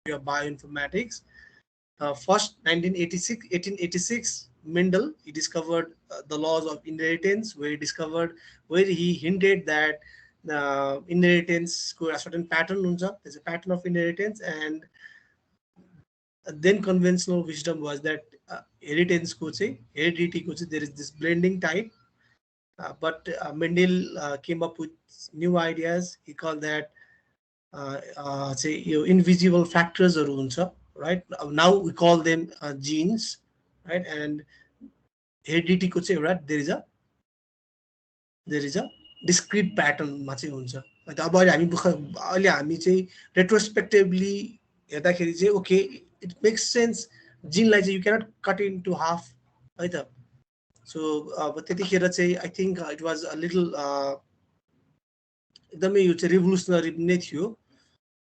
of bioinformatics. First, 1886, Mendel, he discovered the laws of inheritance, where he hinted that inheritance को a certain pattern हुन्छ. There's a pattern of inheritance, and then conventional wisdom was that inheritance को चाहिँ heredity को चाहिँ there is this blending type. But Mendel came up with new ideas. He called that say invisible factors हुन्छ, right? Now we call them genes, right? And heredity को चाहिँ एउटा there is a discrete pattern मा चाहिँ हुन्छ. अब अहिले हामी चाहिँ retrospectively हेर्दाखेरि चाहिँ okay, it makes sense. जीनलाई चाहिँ you cannot cut into half है त. So but त्यतिखेर चाहिँ I think it was a little एकदमै यो चाहिँ revolutionary नै थियो.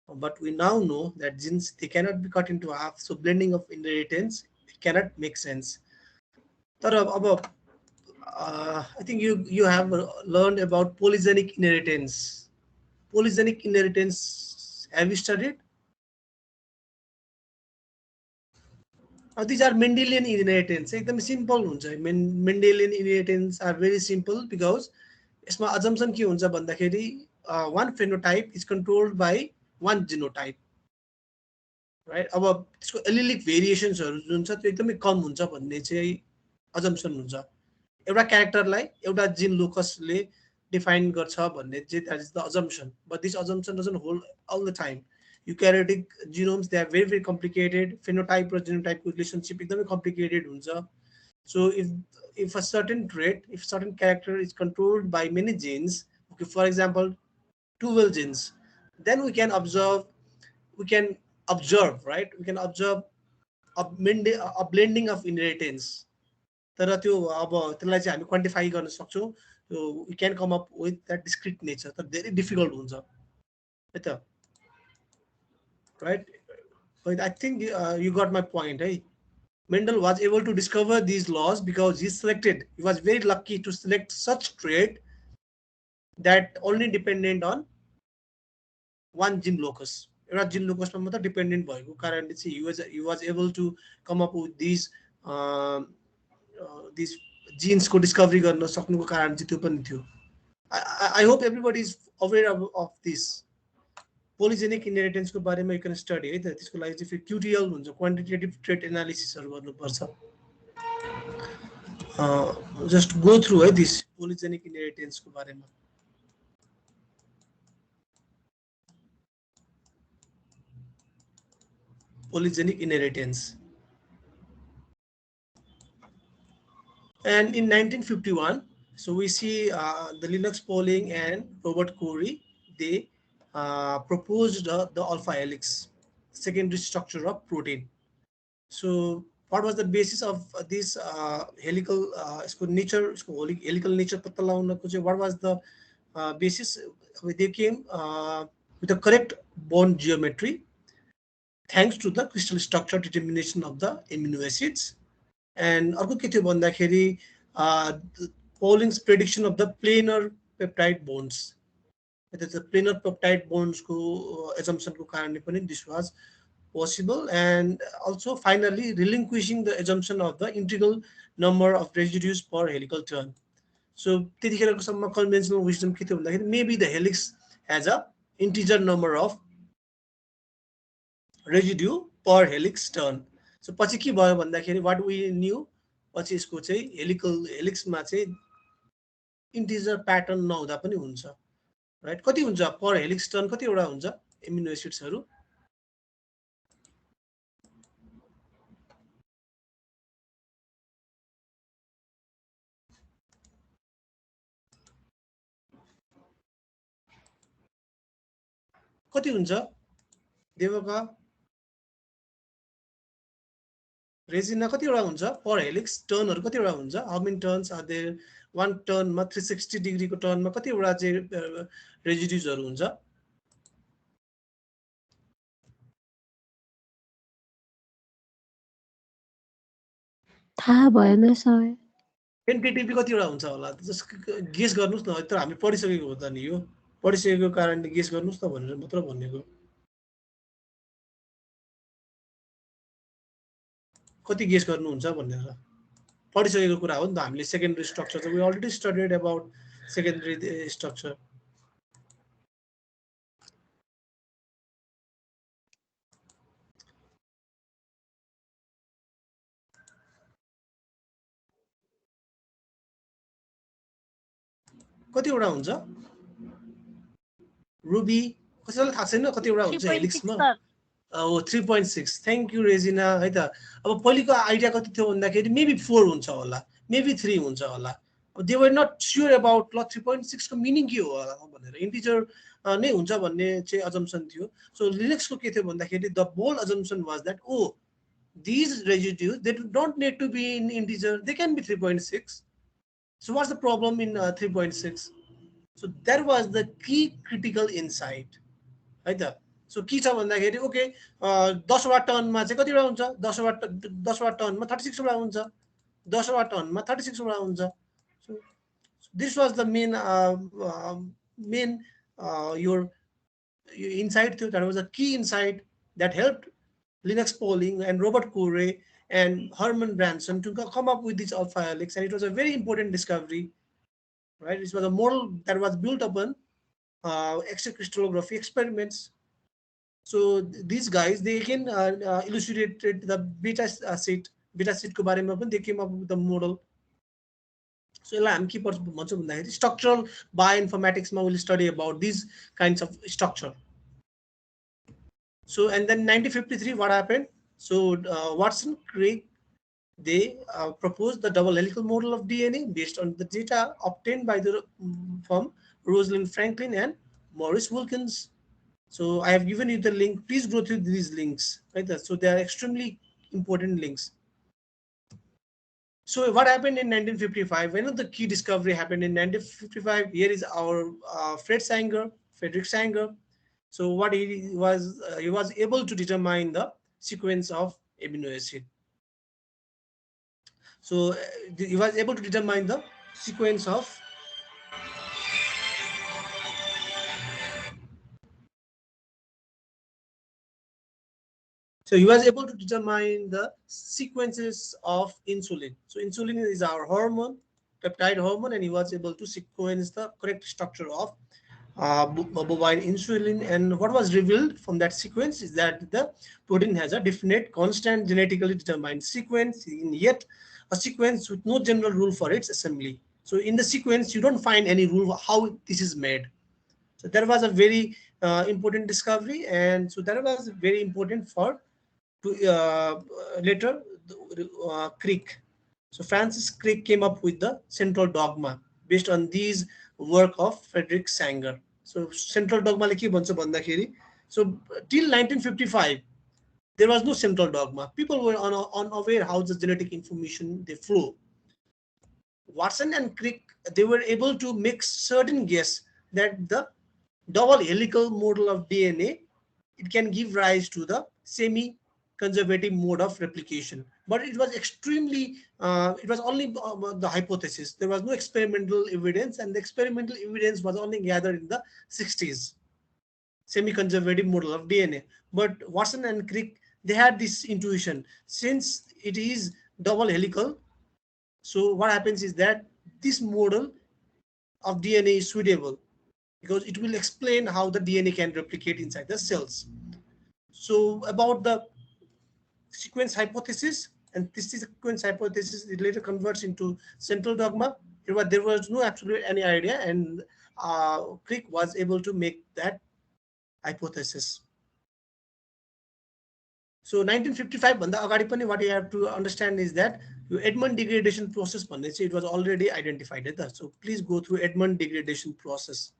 But we now know that genes, they cannot be cut into half, so blending of inheritance, it cannot make sense. I think you have learned about polygenic inheritance. Polygenic inheritance, have you studied? These are Mendelian inheritance. एकदम simple हुन्छ. Mendelian inheritance are very simple because यसमा assumption के हुन्छ भन्दाखेरि one phenotype is controlled by one genotype, right? अब त्यसको allylic भेरिएसन्सहरु जुन छ त्यो एकदमै कम हुन्छ भन्ने चाहिँ assumption हुन्छ. एउटा क्यारेक्टरलाई एउटा जीन लोकसले डिफाइन गर्छ भन्ने चाहिँ that is the assumption, but this assumption doesn't hold all the time. Eukaryotic genomes, they are very very complicated. Phenotype र genotype relationship एकदमै complicated हुन्छ. So if a certain trait, if certain character is controlled by many genes, okay, for example 12 genes, then we can observe, right? We can observe a blending of inheritance. तर त्यो अब त्यसलाई चाहिँ हामी quantify गर्न सक्छौं. So we can come up with that discrete nature. तर धेरै डिफिकल्ट हुन्छ है त, right? But I think you got my point, hey? Mendel was able to discover these laws because he was very lucky to select such trait that only dependent on one gene locus. एउटा gene लोकसमा मात्र dependent भएको कारणले चाहिँ he was able to come up with these genes को discovery गर्न सक्नुको कारण चाहिँ त्यो पनि थियो. I hope everybody is aware of this. Polygenic inheritance को बारेमा you can study है त. त्यसको लागि चाहिँ फेरि QTL हुन्छ, quantitative trait analysis हरु गर्नुपर्छ. Just go through है this polygenic inheritance को बारेमा. Polygenic inheritance. And in 1951, so we see the Linux Pauling and Robert Corey, they proposed the alpha helix, secondary structure of protein. So what was the basis of this helical nature, helical nature? What was the basis? They came with the correct bond geometry thanks to the crystal structure determination of the amino acids. And अर्को के थियो भन्दाखेरि Pauling's prediction of the planar peptide bonds. The planar peptide bonds को assumption को कारणले पनि this was possible, and also finally relinquishing the assumption of the integral number of residues per helical turn. So त्यतिखेरको सम्म conventional wisdom के थियो भन्दाखेरि maybe the helix has a integer number of residue per helix turn. So पछि के भयो भन्दाखेरि what we knew, पछि यसको चाहिँ helix मा चाहिँ integer pattern नहुँदा पनि हुन्छ, right? कति हुन्छ per helix turn, कति वटा हुन्छ amino acids हरु? कति हुन्छ देवका? रेजिना कति वटा हुन्छ per helix turn हरु कति वटा हुन्छ? How many turns are there? One turn मा 360 degree को turn मा कति वटा चाहिँ residues हरु हुन्छ? थाहा भएन सर. टेन्टेटिभली कति वटा हुन्छ होला? जस्ट गेस गर्नुस् न. तर हामी पढिसकेको हो त नि, यो पढिसकेको कारणले गेस गर्नुस् न भनेर मात्र भनेको. कति गेस गर्नुहुन्छ भनेर पढिसकेको कुरा हो नि त हामीले सेकेन्डरी स्ट्रक्चर चाहिँ we already studied about secondary structure कतिवटा हुन्छ रुबी कसैलाई थाहा छैन कतिवटा हुन्छ 3.6 हेलिक्समा सर 3.6 थ्याङ्क यू रेजिना है त अब पहिलेको आइडिया कति थियो भन्दाखेरि मेबी 4 हुन्छ होला मेबी 3 हुन्छ होला they were not sure about ल 3.6 को मिनिङ के हो होला भनेर इन्टिजर नै हुन्छ भन्ने चाहिँ अजम्सन थियो सो लिनक्सको के थियो भन्दाखेरि the bold assumption was that ओ these residues they don't need to be in integer they can be 3.6 so what's the problem in 3.6 so that was the key critical insight है त सो के छ भन्दाखेरि okay 10वटा टनमा चाहिँ कतिवटा हुन्छ 10वटा टनमा 36 वटा हुन्छ 10वटा टनमा 36 वटा हुन्छ so this was the main your insight that was a key insight that helped Linux Pauling and Robert Corey and Herman Branson to come up with this alpha helix, and it was a very important discovery, right? It was a model that was built upon extracrystallography experiments. So these guys, they again elucidated the beta set को बारेमा पनि they came up with the model. So यसलाई हामी के भन्छौँ भन्दाखेरि structural bioinformatics मा will study about these kinds of structure. So and then 1953 what happened? So Watson, Crick, they proposed the double helical model of DNA based on the data obtained by the from Rosalind Franklin and Maurice Wilkins. So I have given you the link. Please go through these links. Right? So they are extremely important links. So what happened in 1955? One of the key discovery happened in 1955. Here is our Frederick Sanger. So what he was able to determine the sequence of amino acid. So he was able to determine the sequence of So he was able to determine the sequences of insulin. So insulin is our hormone, peptide hormone, and he was able to sequence the correct structure of bovine insulin. And what was revealed from that sequence is that the protein has a definite, constant, genetically determined sequence, yet a sequence with no general rule for its assembly. So in the sequence, you don't find any rule how this is made. So that was a very important discovery, and so that was very important for to later Crick. So Francis Crick came up with the central dogma based on these work of Frederick Sanger. So central dogma le ke bhancha bhandakheri so till 1955 there was no central dogma. People were unaware how the genetic information they flow. Watson and Crick, they were able to make certain guess that the double helical model of DNA, it can give rise to the semi-conservative mode of replication. But it was extremely, it was only the hypothesis. There was no experimental evidence, and the experimental evidence was only gathered in the 60s. Semi-conservative model of DNA. But Watson and Crick, they had this intuition. Since it is double helical, so what happens is that this model of DNA is suitable because it will explain how the DNA can replicate inside the cells. So about the sequence hypothesis, and this sequence hypothesis it later converts into central dogma. There was no absolute any idea, and Crick was able to make that hypothesis. So 1955 भन्दा अगाडि पनि what you have to understand is that your Edmund degradation process भन्ने चाहिँ it was already identified है त. So please go through Edmund degradation process.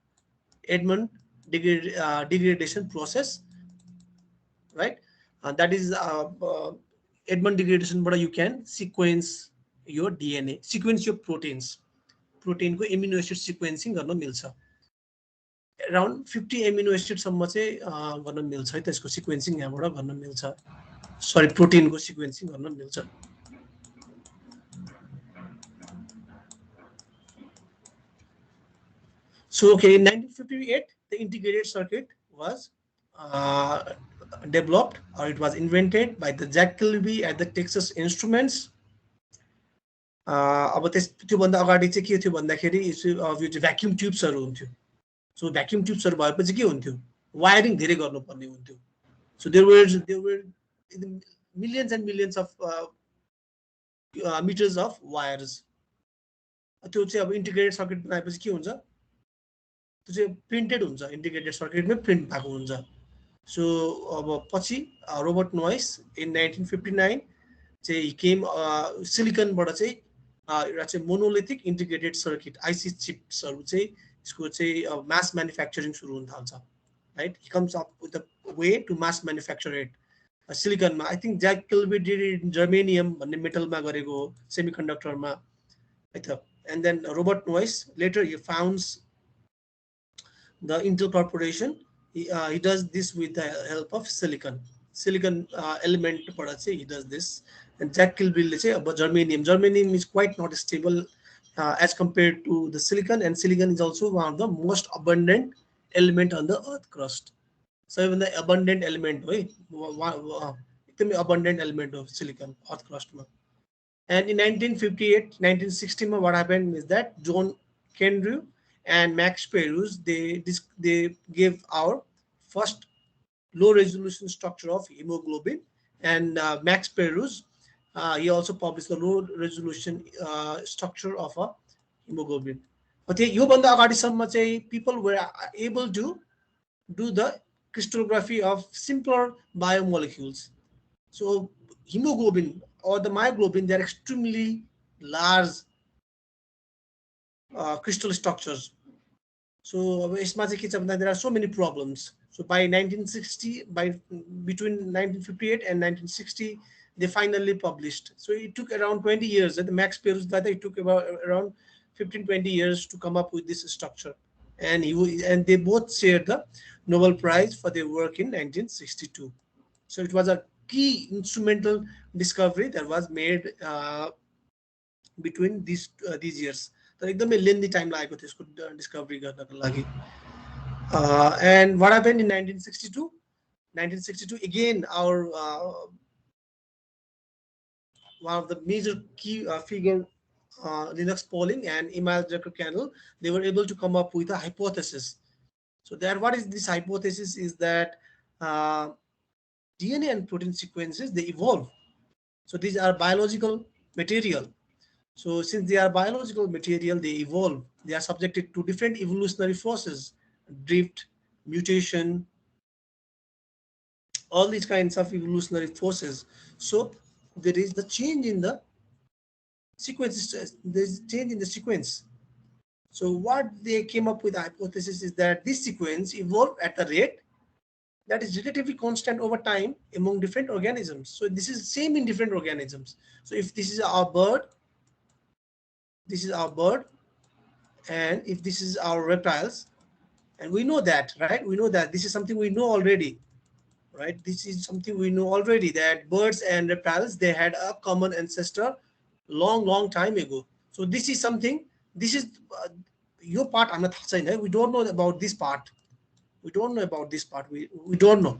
Edmund degradation process, right? That is Edmund degradation but you can sequence your DNA, sequence your proteins. Protein को amino acid sequencing गर्न मिल्छ. Around 50 amino acid सम्म चाहिँ गर्न मिल्छ है त्यसको sequencing यहाँबाट गर्न मिल्छ. Sorry, protein को sequencing गर्न मिल्छ. So okay, in 1958 the integrated circuit was uh, developed or it was invented by the Jack Kilby at the Texas Instruments. अब त्योभन्दा अगाडि चाहिँ के थियो भन्दाखेरि यो चाहिँ भ्याक्युम ट्युब्सहरू हुन्थ्यो. सो भ्याक्युम ट्युब्सहरू भएपछि के हुन्थ्यो, वायरिङ धेरै गर्नुपर्ने हुन्थ्यो. So there were millions and millions of meters of wires. त्यो चाहिँ अब इन्टिग्रेटेड सर्किट बनाएपछि के हुन्छ, त्यो चाहिँ प्रिन्टेड हुन्छ, इन्टिग्रेटेड सर्किटमै प्रिन्ट भएको हुन्छ. सो अब पछि रोबर्ट नोइस इन 1959 चाहिँ केम सिलिकनबाट चाहिँ एउटा चाहिँ मोनोलिथिक इन्टिग्रेटेड सर्किट आइसी चिप्सहरू चाहिँ यसको चाहिँ मास म्यानुफ्याक्चरिङ सुरु हुन थाल्छ. Right, he comes up with the way to mass manufacture it सिलिकनमा. I think Jack Kilby did it germanium भन्ने मेटलमा गरेको हो, सेमिकन्डक्टरमा है त. And then Robert Noyce later he founds the Intel Corporation. He does this with the help of silicon element बाट चाहिँ he does this. And Jack Kilbyले चाहिँ अब germanium is quite not stable as compared to the silicon, and silicon is also one of the most abundant element on the earth crust. So even the abundant element है, एकदमै abundant element of silicon earth crust मा. And in 1958, 1960, what happened is that John Kendrew and Max Peruz they gave our first low resolution structure of hemoglobin, and Max Peruz he also published the low resolution structure of a hemoglobin. But योभन्दा अगाडिसम्म चाहिँ people were able to do the crystallography of simpler biomolecules. So hemoglobin or the myoglobin, they are extremely large crystal structures. So there are so many problems. So by 1960, by between 1958 and 1960, they finally published. So it took around 20 years. The Max Peruz data, it took about around 15-20 years to come up with this structure. And they both shared the Nobel Prize for their work in 1962. So it was a key instrumental discovery that was made between these years. तर एकदमै लेन्दी time लागेको थियो यसको discovery गर्नको लागि. And what happened in 1962? 1962 again, our one of the major key figure, Linux Pauling and Emil Drucker-Candle, they were able to come up with a hypothesis. So that what is this hypothesis is that DNA and protein sequences, they evolve. So these are biological material. So since they are biological material, they evolve. They are subjected to different evolutionary forces, drift, mutation, all these kinds of evolutionary forces. So there is the change in the sequence. There is change in the sequence. So what they came up with the hypothesis is that this sequence evolved at a rate that is relatively constant over time among different organisms. So this is same in different organisms. So if this is our bird, this is our bird, and if this is our reptiles, and we know that, right? We know that this is something we know already, right? This is something we know already, that birds and reptiles, they had a common ancestor long time ago. So this is something, this is your part. I'm not saying we don't know about this part. We don't know about this part. We don't know.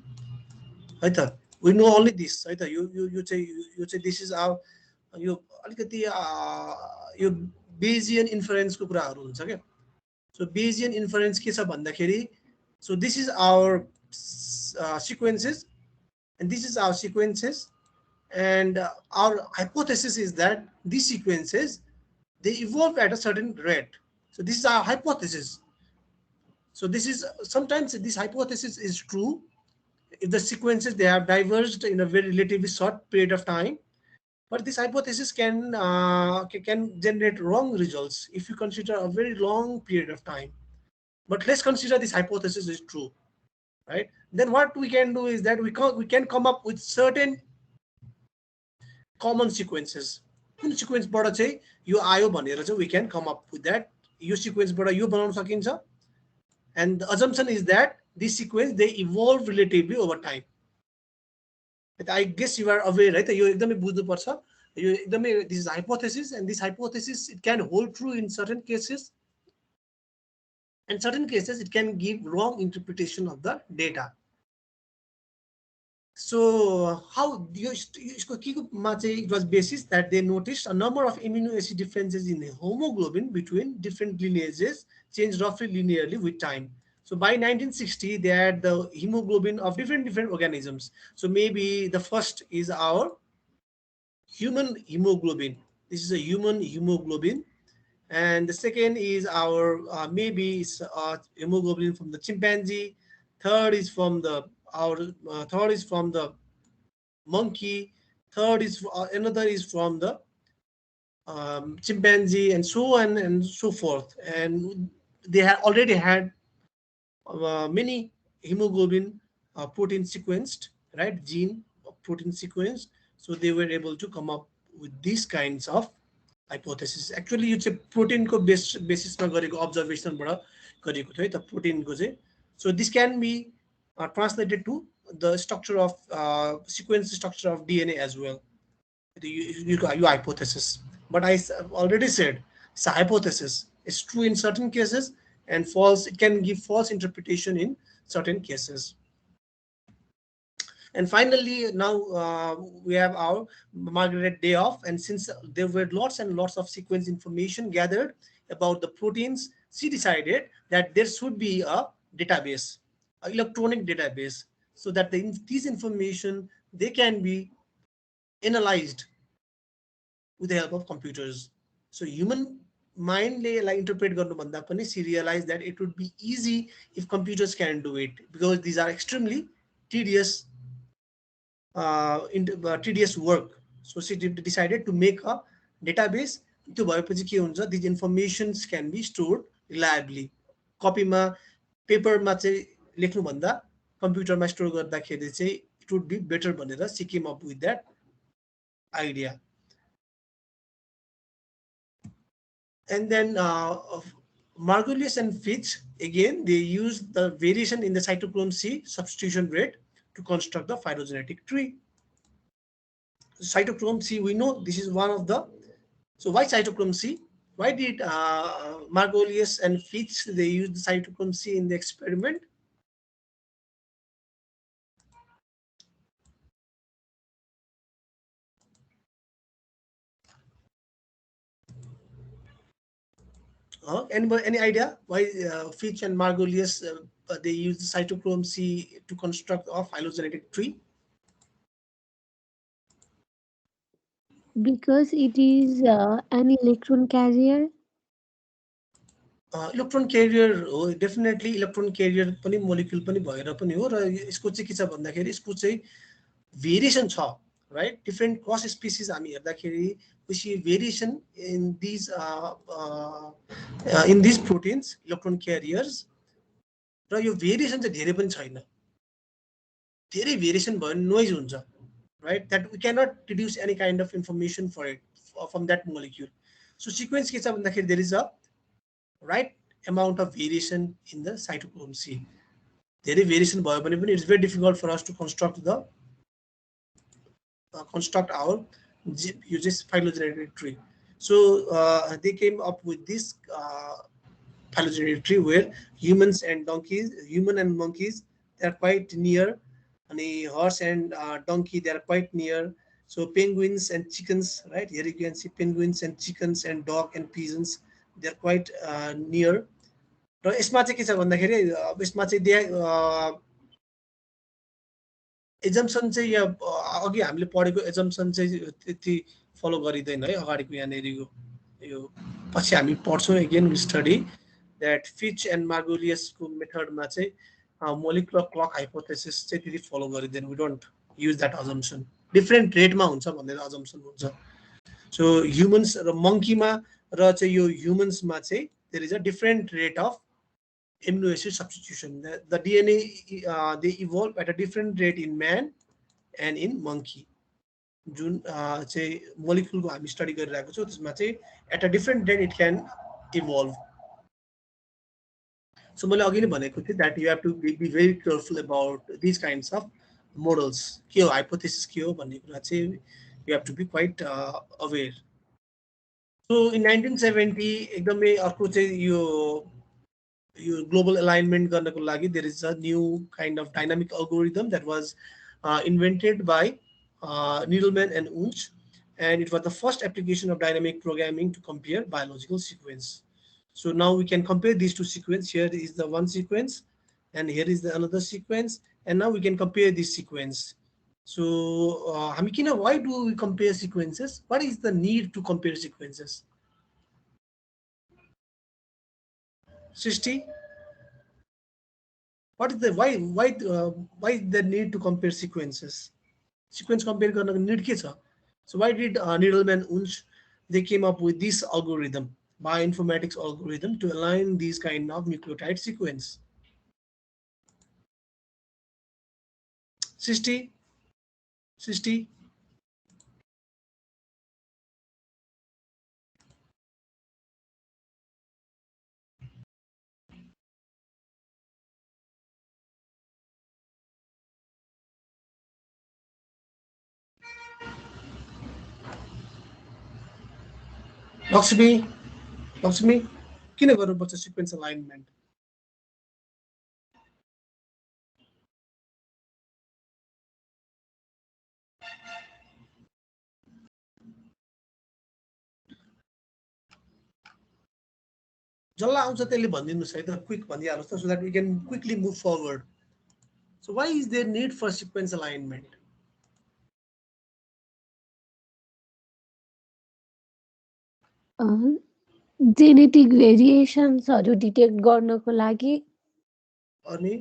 Right? We know only this. Right? You say this is our यो अलिकति यो Bayesian इन्फरेन्सको कुराहरू हुन्छ क्या. So Bayesian इन्फरेन्स के छ भन्दाखेरि, so this is our sequences and this is our sequences, and our hypothesis is that these sequences, they evolve at a certain rate. So this is our hypothesis. So this is, sometimes this hypothesis is true if the sequences, they have diverged in a very relatively short period of time. But this hypothesis can generate wrong results if you consider a very long period of time. But let's consider this hypothesis is true, right? Then what we can do is that we can come up with certain common sequences. कुन सिक्वेन्सबाट चाहिँ यो आयो भनेर चाहिँ we can come up with that. यो सिक्वेन्सबाट यो बनाउन सकिन्छ. And the assumption is that this sequence, they evolve relatively over time. I guess you are aware, right? यो एकदमै बुझ्नुपर्छ. यो एकदमै, this is hypothesis, and this hypothesis, it can hold true in certain cases. In certain cases, it can give wrong interpretation of the data. So how it was basis that they noticed a number of amino acid differences in the hemoglobin between different lineages changed roughly linearly with time. So by 1960, they had the hemoglobin of different organisms. So maybe the first is our human hemoglobin. This is a human hemoglobin, and the second is our maybe it's hemoglobin from the chimpanzee. Third is from the our third is from the monkey. Third is another is from the chimpanzee, and so on and so forth. And they had already had many hemoglobin protein sequenced, right? Gene protein sequence. So they were able to come up with these kinds of hypothesis. Actually यो चाहिँ प्रोटिनको बेसिसमा गरेको अब्जर्भेसनबाट गरेको थियो है त प्रोटिनको चाहिँ. So this can be translated to the structure of sequence structure of DNA as well. You hypothesis. But already said it's a hypothesis. It's true in certain cases and false. It can give false interpretation in certain cases. And finally, now we have our Margaret Day off. And since there were lots and lots of sequence information gathered about the proteins, she decided that there should be a database, an electronic database, so that these information they can be analyzed with the help of computers. So human mindले like interpret गर्नुभन्दा पनि she realized that it would be easy if computers can do it because these are extremely tedious tedious work. So she decided to make a database. त्यो भएपछि के हुन्छ these informations can be stored reliably. कपीमा पेपरमा चाहिँ लेख्नुभन्दा कम्प्युटरमा store गर्दाखेरि चाहिँ it would be better भनेर she came up with that idea. And then Margulies and Fitch, again, they used the variation in the cytochrome C substitution rate to construct the phylogenetic tree. Cytochrome C, we know this is one of the. So why cytochrome C? Why did Margulies and Fitch they used the cytochrome C in the experiment? Any idea why Fitch and Margulies they used the cytochrome C to construct a phylogenetic tree? Because it is an electron carrier. Electron career हो definitely electron career पनि molecule पनि भएर पनि हो र यसको चाहिँ के छ भन्दाखेरि यसको चाहिँ भेरिएसन छ राइट डिफ्रेन्ट क्रस स्पिसिस हामी हेर्दाखेरि we see variation in these proteins electron carriers र यो भेरिएसन चाहिँ धेरै पनि छैन धेरै भेरिएसन भयो भने नोइज हुन्छ right that we cannot deduce any kind of information for it from that molecule. So sequence के छ भन्दाखेरि there is a right amount of variation in the cytochrome C. धेरै variation भयो भने पनि it's very difficult for us to construct our uses phylogenetic tree. So they came up with this phylogenetic tree where human and monkeys, they are quite near, and a horse and donkey, they are quite near. So penguins and chickens, right? Here you can see penguins and chickens and dog and pigeons, they are quite near. र यसमा चाहिँ के छ भन्दाखेरि यसमा चाहिँ assumption चाहिँ यहाँ अघि हामीले पढेको एजम्सन चाहिँ त्यति फलो गरिँदैन है अगाडिको यहाँनिरको यो पछि हामी पढ्छौँ again we study that Fitch and मार्गोलियसको मेथडमा चाहिँ मोलिकुलर क्लक हाइपोथेसिस चाहिँ त्यति फलो गरिँदैन we don't use that assumption different रेटमा हुन्छ भनेर अजम्सन हुन्छ सो ह्युमन्स र मङ्कीमा र चाहिँ यो ह्युमन्समा चाहिँ there is a different rate of amino acid substitution. The DNA they evolve at a different rate in man and in monkey. जुन चाहिँ मोलिकुलको हामी स्टडी गरिरहेको छौँ त्यसमा चाहिँ at a different rate it can evolve. So मैले अघि नै भनेको थिएँ that you have to be very careful about this kinds of models के हो हाइपोथेसिस के हो भन्ने कुरा चाहिँ you have to be quite aware. So in 1970 एकदमै अर्को चाहिँ यो global alignment garnako lagi there is a new kind of dynamic algorithm that was invented by Needleman and Unch, and it was the first application of dynamic programming to compare biological sequence. So now we can compare these two sequences. Here is the one sequence, and here is the another sequence, and now we can compare this sequence. So, Hamikina, why do we compare sequences? What is the need to compare sequences? Srishti, what is the why the need to compare sequences? Sequence compare गर्नको need के छ? So why did Needleman Unch they came up with this algorithm, bioinformatics algorithm, to align these kind of nucleotide sequence? Srishti, Srishti, Lakshmi, Lakshmi, किन गर्नुपर्छ sequence alignment? जसलाई आउँछ त्यसले भनिदिनुहोस् है त, क्विक भनिहाल्नुहोस् त, so that we can quickly move forward. So why is there need for sequence alignment? Genetic भेरिएसन्सहरू डिटेक्ट गर्नको लागि अनि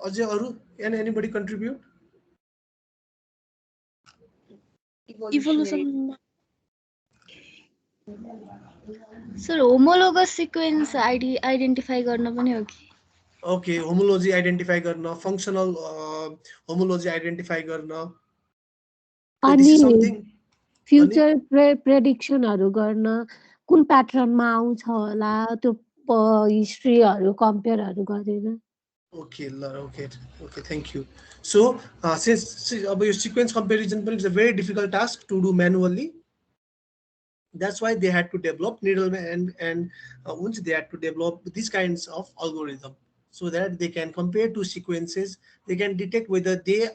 अझै अरू anybody contribute? Evolution. Sir, homologous sequence identify गर्न पनि हो कि? Okay, homology identify गर्न, functional homology identify गर्न. So this अनि is something. अनि फ्युचर प्रेडिक्सनहरू गर्न कुन प्याटर्नमा आउँछ होला त्यो हिस्ट्रीहरू कम्पेयरहरू गरेर okay, okay, thank you. So since अब यो sequence comparison पनि is a very difficult task to do manually. That's why they had to develop Needleman and once they had to develop these kinds of algorithm, so that they can compare two sequences, they can detect whether they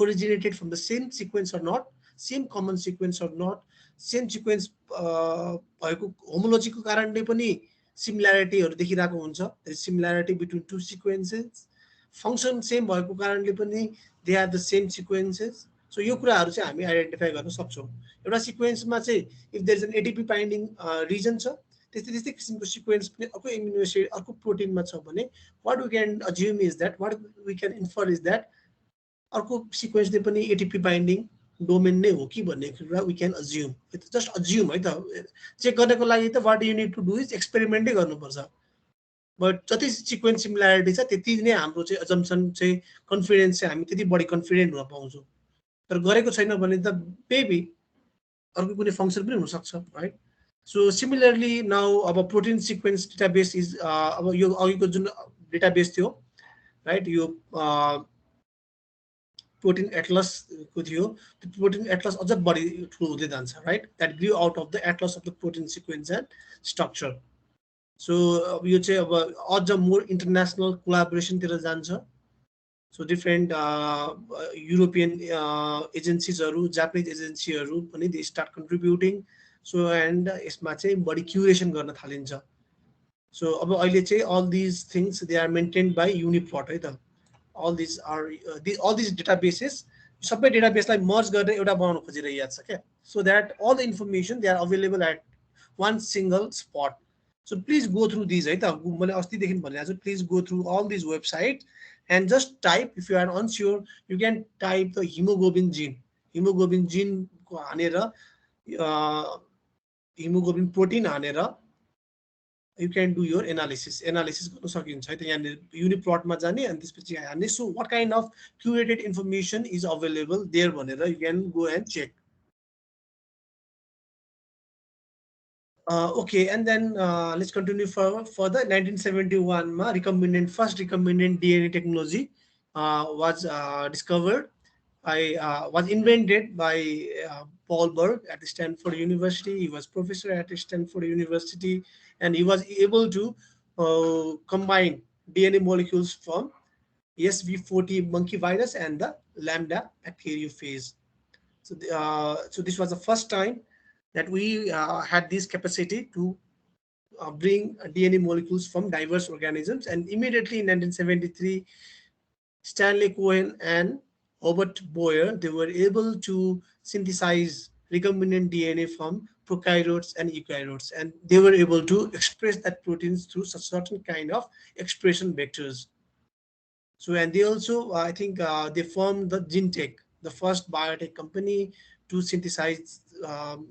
originated from the same sequence or not, same common sequence or not, same sequence भएको homology को कारणले पनि सिमिल्यारिटीहरू देखिरहेको हुन्छ, there is similarity between two sequences, function same भएको कारणले पनि they are the same sequences. So यो कुराहरू चाहिँ हामी आइडेन्टिफाई गर्न सक्छौँ। एउटा सिक्वेन्समा चाहिँ if there is an ATP binding region छ, त्यस्तै त्यस्तै किसिमको सिक्वेन्स पनि अर्को एमिनो एसिड अर्को प्रोटिनमा छ भने what we can assume is that, what we can infer is that अर्को सिक्वेन्सले पनि एटिपी बाइन्डिङ डोमेन नै हो कि भन्ने कुरा we can assume, just assume है त। चेक गर्नको लागि त what you need to do is एक्सपेरिमेन्टै गर्नुपर्छ, बट जति सिक्वेन्स सिमिल्यारिटी छ त्यति नै हाम्रो चाहिँ अजम्सन चाहिँ कन्फिडेन्स चाहिँ हामी त्यति बढी कन्फिडेन्ट हुन पाउँछौँ। तर गरेको छैन भने त बेबी अर्को कुनै फङ्सन पनि हुनसक्छ, राइट? सो सिमिलरली नाउ अब प्रोटिन सिक्वेन्स डेटाबेस इज अब यो अघिको जुन डेटाबेस थियो, राइट, यो प्रोटिन एटलसको थियो, त्यो प्रोटिन एटलस अझ बढी ठुलो हुँदै जान्छ, right? That grew out of the atlas of the protein sequence and structure. So अब यो चाहिँ अब अझ मोर इन्टरनेसनल कोलाबोरेसनतिर जान्छ। सो डिफ्रेन्ट युरोपियन एजेन्सिजहरू, जापानिज एजेन्सीहरू पनि they start contributing. So and यसमा चाहिँ बढी क्युरेसन गर्न थालिन्छ। सो अब अहिले चाहिँ all these things they are maintained by UniProt है त। All these are all these databases सबै डेटाबेसलाई मर्ज गरेर एउटा बनाउन खोजिरहेको छ क्या, so that all the information they are available at one single spot. So please go through these है त, मैले अस्तिदेखि भनिरहेको छु, please go through all these websites and just type, if you are unsure you can type the hemoglobin gene को हानेर hemoglobin protein हानेर you can do your analysis गर्न सकिन्छ है त। यहाँनिर युनिप्लटमा जाने अनि त्यसपछि हान्ने, so what kind of curated information is available there भनेर you can go and check. Okay, and then let's continue further. 1971 ma first recombinant DNA technology was discovered was invented by Paul Berg at Stanford University. He was professor at Stanford University, and he was able to combine DNA molecules from SV40 monkey virus and the lambda bacteriophage. So this was the first time that we had this capacity to bring DNA molecules from diverse organisms. And immediately in 1973, Stanley Cohen and Robert Boyer, they were able to synthesize recombinant DNA from prokaryotes and eukaryotes, and they were able to express that proteins through a certain kind of expression vectors. So, and they also, I think, they formed the GenTech, the first biotech company to synthesize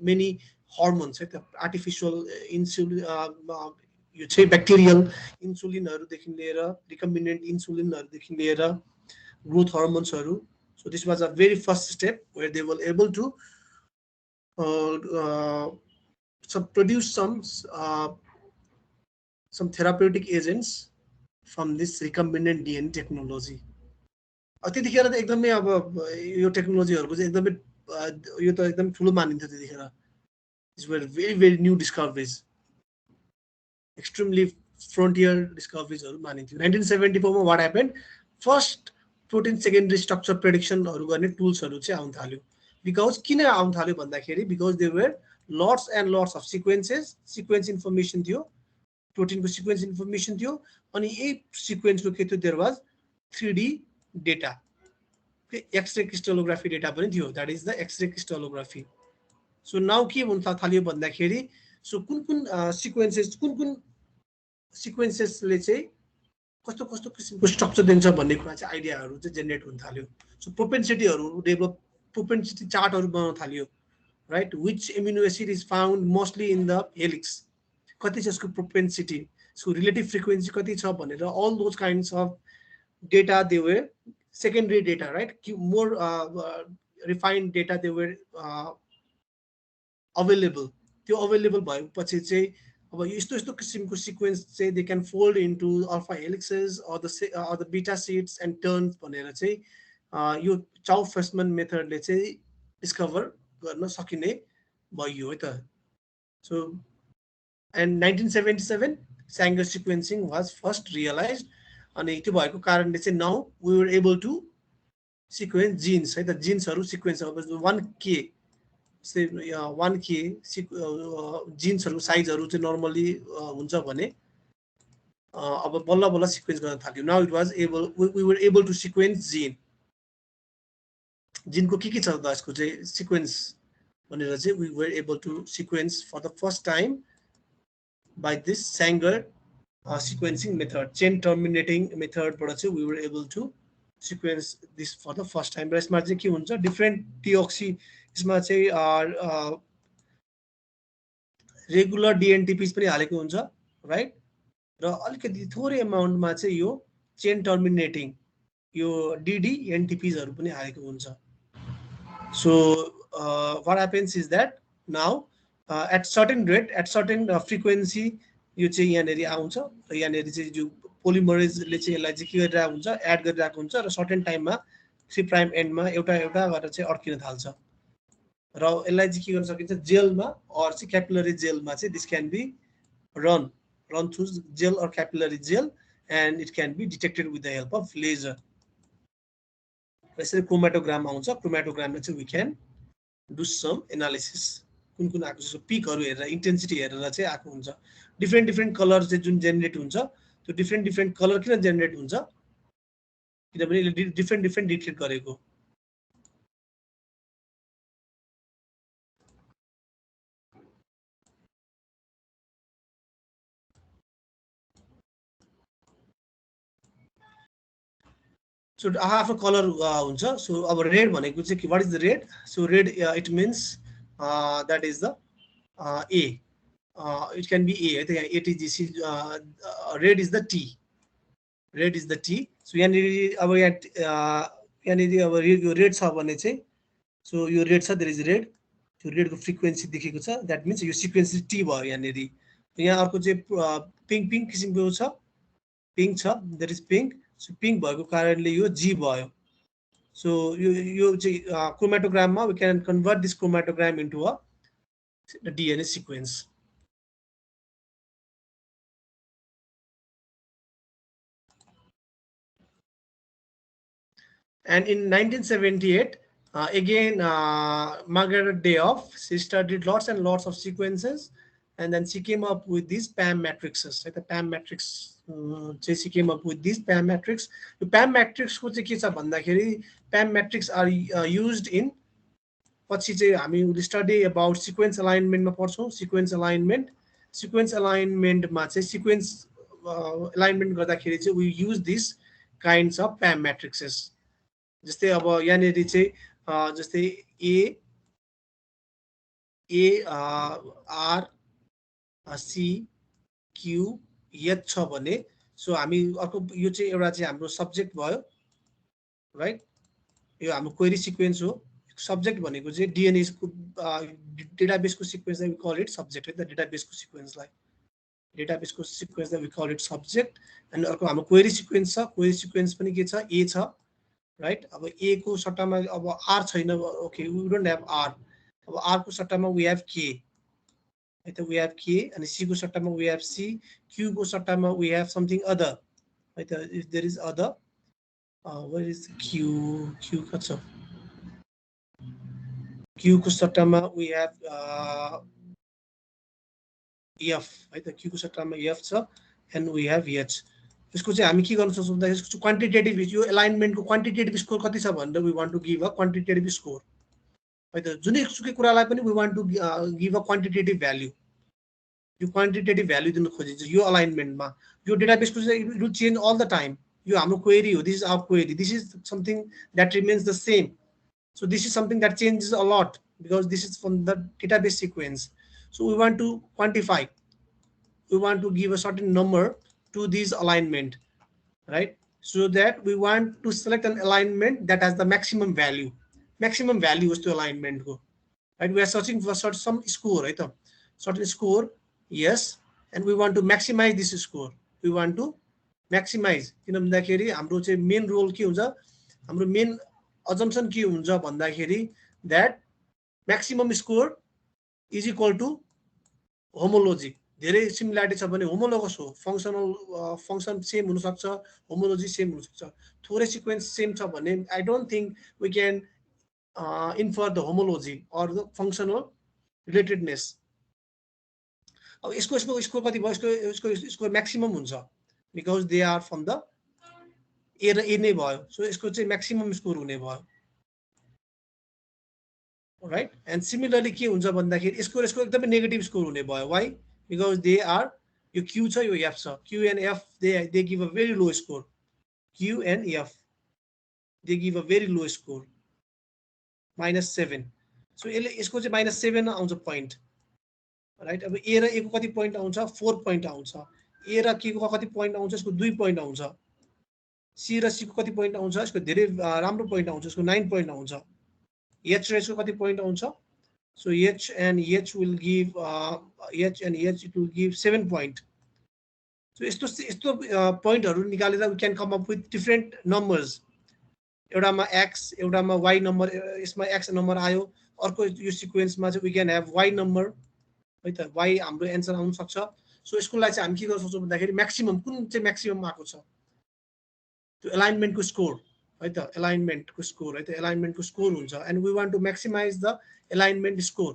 many hormones, right? The artificial insulin, you say bacterial इन्सुलिनहरूदेखि लिएर recombinant इन्सुलिनहरूदेखि लिएर growth hormonesहरू. So this was a very first step where they were able to uh, uh, produce some therapeutic agents from this recombinant DNA technology. त्यतिखेर त एकदमै अब यो टेक्नोलोजीहरूको चाहिँ एकदमै यो त एकदम ठुलो मानिन्थ्यो त्यतिखेर. These were very very new discoveries, extremely frontier discoveries मानिन्थ्यो. 1974 मा what happened, first protein secondary structure प्रेडिक्सनहरू गर्ने टुल्सहरू चाहिँ आउन थाल्यो. बिकज किन आउन थाल्यो भन्दाखेरि because they were lots and lots of sequence information थियो, प्रोटिनको सिक्वेन्स इन्फर्मेसन थियो, अनि यही सिक्वेन्सको के थियो, there was 3D data, X ray crystallography data पनि थियो, that is the X ray crystallography. So now के हुन थाल्यो भन्दाखेरि, सो कुन कुन सिक्वेन्सेसले चाहिँ कस्तो कस्तो किसिमको स्ट्रक्चर दिन्छ भन्ने कुरा चाहिँ आइडियाहरू चाहिँ जेनेरेट हुन थाल्यो. सो प्रोपेन्सिटीहरू डेभलप, प्रोपेन्सिटी चार्टहरू बनाउन थाल्यो, right, which amino acid is found mostly in the helix, कति छ यसको प्रोपेन्सिटी, यसको रिलेटिभ फ्रिक्वेन्सी कति छ भनेर, all those kinds of data they were secondary data, right, more refined data they were available. त्यो अभाइलेबल भएपछि चाहिँ अब यस्तो यस्तो किसिमको सिक्वेन्स चाहिँ they can fold into alpha helices or the beta sheets and turns भनेर चाहिँ यो चाउ फेस्टमन मेथडले चाहिँ डिस्कभर गर्न सकिने भयो है त. So and 1977 Sanger sequencing was first realize, अनि त्यो भएको कारणले चाहिँ now we were able to sequence genes है त, जिन्सहरू सिक्वेन्स अब 1K 1K जिन्सहरू साइजहरू चाहिँ नर्मली हुन्छ भने अब बल्ल बल्ल सिक्वेन्स गर्न थाल्यो. Now it was able, we were able to sequence जिनको के छ त यसको चाहिँ सिक्वेन्स भनेर चाहिँ we were able to sequence for the first time by this Sanger sequencing method, chain terminating मेथडबाट चाहिँ we were able to sequence this for the first time. र यसमा चाहिँ के हुन्छ, डिफ्रेन्ट डिओक्सी, यसमा चाहिँ रेगुलर डिएनटिपिज पनि हालेको हुन्छ, राइट, र अलिकति थोरै एमाउन्टमा चाहिँ यो चेन टर्मिनेटिङ यो डिडिएनटिपिजहरू पनि हालेको हुन्छ. So what happens is that now at certain rate, at certain frequency यो चाहिँ यहाँनिर आउँछ, र यहाँनिर चाहिँ जो पोलिमरेजले चाहिँ यसलाई चाहिँ के गरिरहेको हुन्छ, एड गरिरहेको हुन्छ, र सर्टेन टाइममा 3 प्राइम एन्डमा एउटा एउटा गरेर चाहिँ अड्किन थाल्छ, र यसलाई चाहिँ के गर्न सकिन्छ, जेलमा अर चाहिँ क्यापिलरी जेलमा चाहिँ this can be run through gel or capillary gel, and it can be detected with the help of laser. यसरी क्रोमेटोग्राम आउँछ, क्रोमेटोग्राममा चाहिँ we can do some analysis, कुन कुन आएको छ, पिकहरू हेरेर, इन्टेन्सिटी हेरेर चाहिँ आएको हुन्छ. डिफ्रेन्ट डिफ्रेन्ट कलर चाहिँ जुन जेनेरेट हुन्छ, त्यो डिफ्रेन्ट डिफ्रेन्ट कलर किन जेनेरेट हुन्छ, किनभने यसले डिफ्रेन्ट डिफ्रेन्ट डिटेक्ट गरेको. सो आफ्नो कलर हुन्छ. सो अब रेड भनेको चाहिँ what is the red, so red it means that is the A, it can be A है त, यहाँ ATGC, red is the T, red is the T. So यहाँनिर अब यहाँनिर अब यो रेड छ भने चाहिँ, सो यो रेड छ, देयर इज रेड, त्यो रेडको फ्रिक्वेन्सी देखेको छ, द्याट मिन्स यो सिक्वेन्स टी भयो यहाँनिर. यहाँ अर्को चाहिँ पिङ्क पिङ्क किसिमको छ, पिङ्क छ, there is pink. So pink भएको कारणले यो जी भयो. सो यो चाहिँ क्रोमेटोग्राममा we can convert this chromatogram into a DNA sequence. And in 1978, again, Margaret Dayoff, she studied lots and lots of sequences, and then she came up with these PAM matrices. Right? The PAM matrix, she came up with these PAM matrix. The PAM matrix को चाहिँ के छ भन्दाखेरि PAM matrix are used in पछि चाहिँ हामी study about sequence अलाइनमेन्टमा पढ्छौँ sequence अलाइनमेन्टमा चाहिँ सिक्वेन्स अलाइनमेन्ट गर्दाखेरि चाहिँ we use this kinds of PAM matrixes जस्तै अब यहाँनिर चाहिँ जस्तै A R C Q H छ भने सो हामी अर्को यो चाहिँ एउटा चाहिँ हाम्रो सब्जेक्ट भयो राइट यो हाम्रो क्वेरी सिक्वेन्स हो सब्जेक्ट भनेको चाहिँ डिएनएसको डेटाबेसको सिक्वेन्सलाई वी कल इट सब्जेक्ट है त डेटाबेसको सिक्वेन्सलाई वी कल इट सब्जेक्ट अनि अर्को हाम्रो क्वेरी सिक्वेन्स छ क्वेरी सिक्वेन्स पनि के छ ए छ राइट अब ए को सट्टामा अब आर छैन okay we don't have R अब आर को सट्टामा वी हेभ के है त वी हेभ के अनि सी को सट्टामा वी हेभ सी क्यू को सट्टामा वी हेभ समथिङ अदर है त if there is other where is Q कति छ क्यू को सट्टामा वी हेभ एफ है त क्यू को सट्टामा एफ छ एन्ड वी हेभ एच यसको चाहिँ हामी के गर्न सक्छौँ भन्दा यसको क्वान्टिटेटिभ यो एलाइनमेन्टको क्वान्टिटेटिभ स्कोर कति छ भनेर we want to give a quantitative score है त जुनै सुकै कुरालाई पनि we want to give a quantitative value यो क्वान्टिटेटिभ भ्याल्यु दिन खोजिन्छ यो अलाइनमेन्टमा यो डेटाबेसको चाहिँ it will change all the time यो हाम्रो क्वेरी हो this is our query this is something that remains the same so this is something that changes a lot because this is from the database sequence so we want to quantify we want to give a certain number to this alignment right so that we want to select an alignment that has the maximum value is to alignment go right we are searching for some score right certain score yes and we want to maximize this score we want to maximize किन भन्दाखेरि हाम्रो चाहिँ main role के हुन्छ हाम्रो main assumption के हुन्छ भन्दाखेरि that maximum score is equal to homology धेरै सिमिलरिटी छ भने होमोलोगस हो फंक्सन सेम हुन सक्छ होमोलोजी सेम हुन सक्छ थोरै सिक्वेन्स सेम छ भने I don't think we can infer the homology or the functional relatedness अब यसको स्कोर कति भयो यसको स्कोर म्याक्सिमम हुन्छ because they are from the A र ए नै भयो सो यसको चाहिँ म्याक्सिमम स्कोर हुने भयो राइट एन्ड सिमिलरली के हुन्छ भन्दाखेरि यसको एकदमै नेगेटिभ स्कोर हुने भयो वाइ बिकज दे आर यो क्यू छ यो एफ छ Q and F they give a very low score Q and F they give a very low score -7 so यसको चाहिँ -7 आउँछ पोइन्ट राइट अब ए र ए को कति पोइन्ट आउँछ 4 पोइन्ट आउँछ ए र के को कति पोइन्ट आउँछ यसको 2 पोइन्ट आउँछ सी र सी को कति पोइन्ट आउँछ यसको धेरै राम्रो पोइन्ट आउँछ यसको 9 पोइन्ट आउँछ एच र यसको कति पोइन्ट आउँछ so h and h will give h and h it will give 7 point so यस्तो पोइन्टहरु निकालेर we can come up with different numbers एउटामा x एउटामा y नम्बर यसमा x नम्बर आयो अर्को यो सिक्वेन्समा चाहिँ we can have y number है त y हाम्रो एन्सर आउन सक्छ सो यसको लागि चाहिँ हामी के गर्न सक्छौं भन्दाखेरि म्याक्सिमम कुन चाहिँ म्याक्सिमम आएको छ त्यो एलाइनमेन्टको स्कोर है त एलाइनमेन्टको स्कोर है त एलाइनमेन्टको स्कोर हुन्छ and we want to maximize the alignment score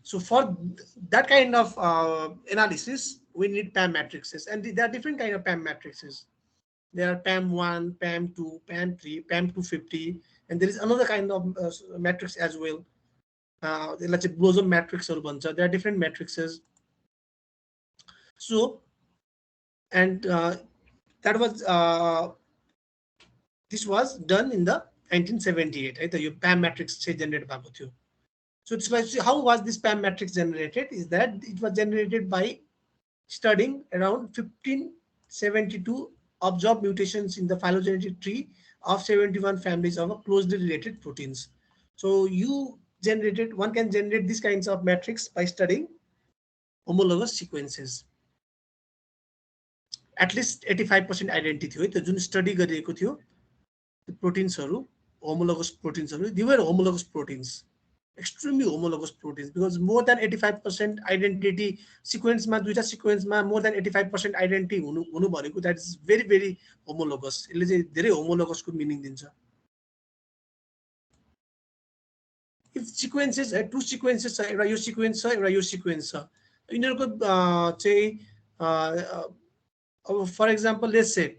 so for that kind of analysis we need PAM matrices and there are different kind of PAM matrices there are PAM1 PAM2 PAM3 PAM 250 and there is another kind of matrix as well let's say blossom matrix or bunch there are different matrices so and that was this was done in the 1978 right the PAM matrix generated भएको थियो so it's like how was this PAM matrix generated is that it was generated by studying around 1572 observed mutations in the phylogenetic tree of 71 families of closely related proteins so one can generate these kinds of matrix by studying homologous sequences at least 85% identity थियो त्यो जुन study गरिएको थियो प्रोटिन्सहरु homologous proteins they were homologous proteins extremely homologous proteins, because more than 85% identity sequence ma duita sequence ma more than 85% identity hunu bhaneko that is very very homologous. यसले चाहिँ धेरै homologous को meaning दिन्छ. if sequences two sequences छ, एउटा यो sequence छ एउटा यो sequence छ, यिनीहरुको चाहिँ अब for example let's say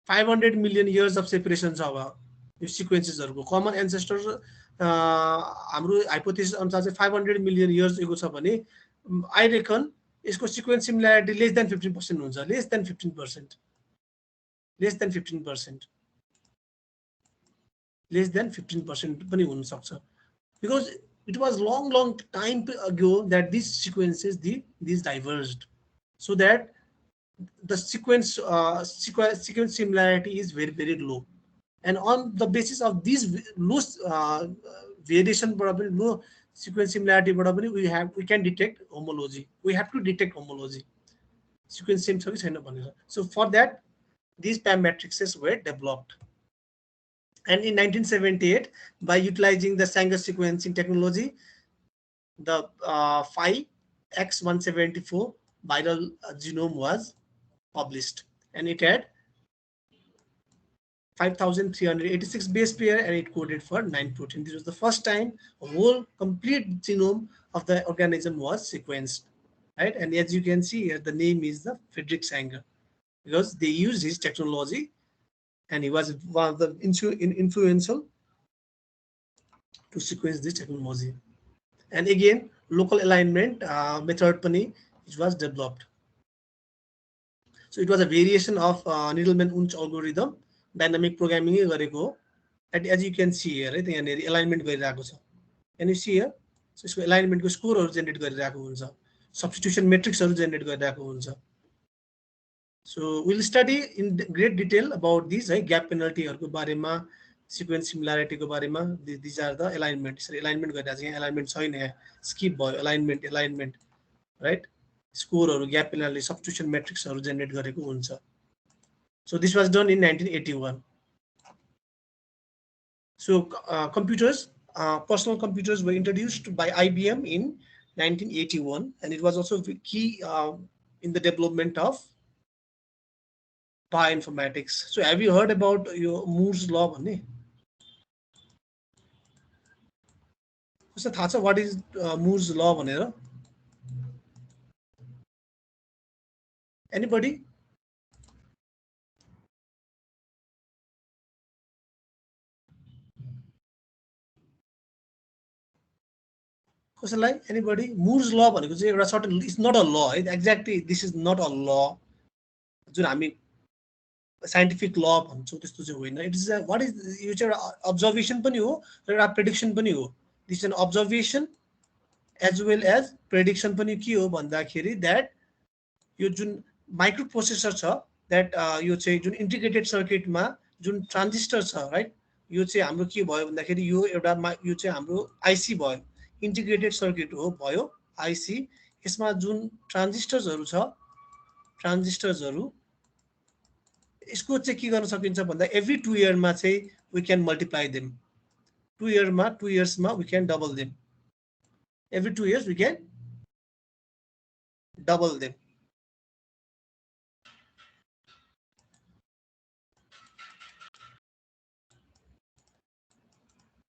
500 million years of separation छ अब यो सिक्वेन्सेसहरुको कमन एन्सेस्टर हाम्रो हाइपोथेसिस अनुसार चाहिँ 500 मिलियन इयर्स एगो छ भने आई रेकन यसको सिक्वेन्स सिमिल्यारिटी लेस देन 15% हुन्छ, less than 15%, less than 15%, less than 15% पनि हुन सक्छ, because it was long time ago that these sequences these diverged, so that the sequence similarity is very low, and on the basis of these low variation probably no sequence similarity probably we can detect homology, we have to detect homology sequence same छ कि छैन भनेर. So for that these PAM matrices were developed, and in 1978 by utilizing the Sanger sequencing technology the phi X174 viral genome was published, and it had 5,386 base pair and it coded for 9 protein. This was the first time a whole complete genome of the organism was sequenced, right? And as you can see here, the name is the Friedrich Sanger, because they used his technology and he was one of the influential to sequence this technology. And again, local alignment method pani which was developed. So it was a variation of Needleman-Wunsch algorithm, dynamic programming गरेको हो. And as you can see here, right, यहाँनेरि alignment गरिरहेको छ. And you see here, so यसको alignment को score हरु generate गरिरहेको हुन्छ, substitution matrix हरु generate गरिरहेको हुन्छ. So we'll study in great detail about these gap penalty हरुको बारेमा, sequence similarity को बारेमा. These are the alignment. So alignment गरिरहेको छ, यहाँ alignment छैन, यहाँ skip भयो, alignment, right? Score or gap penalty substitution matrix or generate gareko huncha. So this was done in 1981. So computers, personal computers were introduced by IBM in 1981, and it was also key in the development of bioinformatics. So have you heard about your Moore's law? So what is Moore's law? Anybody? Anybody? Moore's law it's not a law. Exactly, this is not a law. Scientific law भन्छौँ त्यस्तो चाहिँ होइन. It is what is यो चाहिँ observation पनि हो र एउटा prediction पनि हो. This is an observation as well as prediction पनि के हो भन्दाखेरि that यो जुन microprocessor छ that यो चाहिँ जुन integrated circuit मा जुन transistor छ, right, यो चाहिँ हाम्रो के भयो भन्दाखेरि यो एउटा यो चाहिँ हाम्रो IC भयो, integrated circuit हो भयो IC. यसमा जुन transistors हरु छ, transistors हरु यसको चाहिँ के गर्न सकिन्छ भन्दा every 2 year मा चाहिँ we can multiply them. 2 years मा we can double them. Every 2 years we can double them.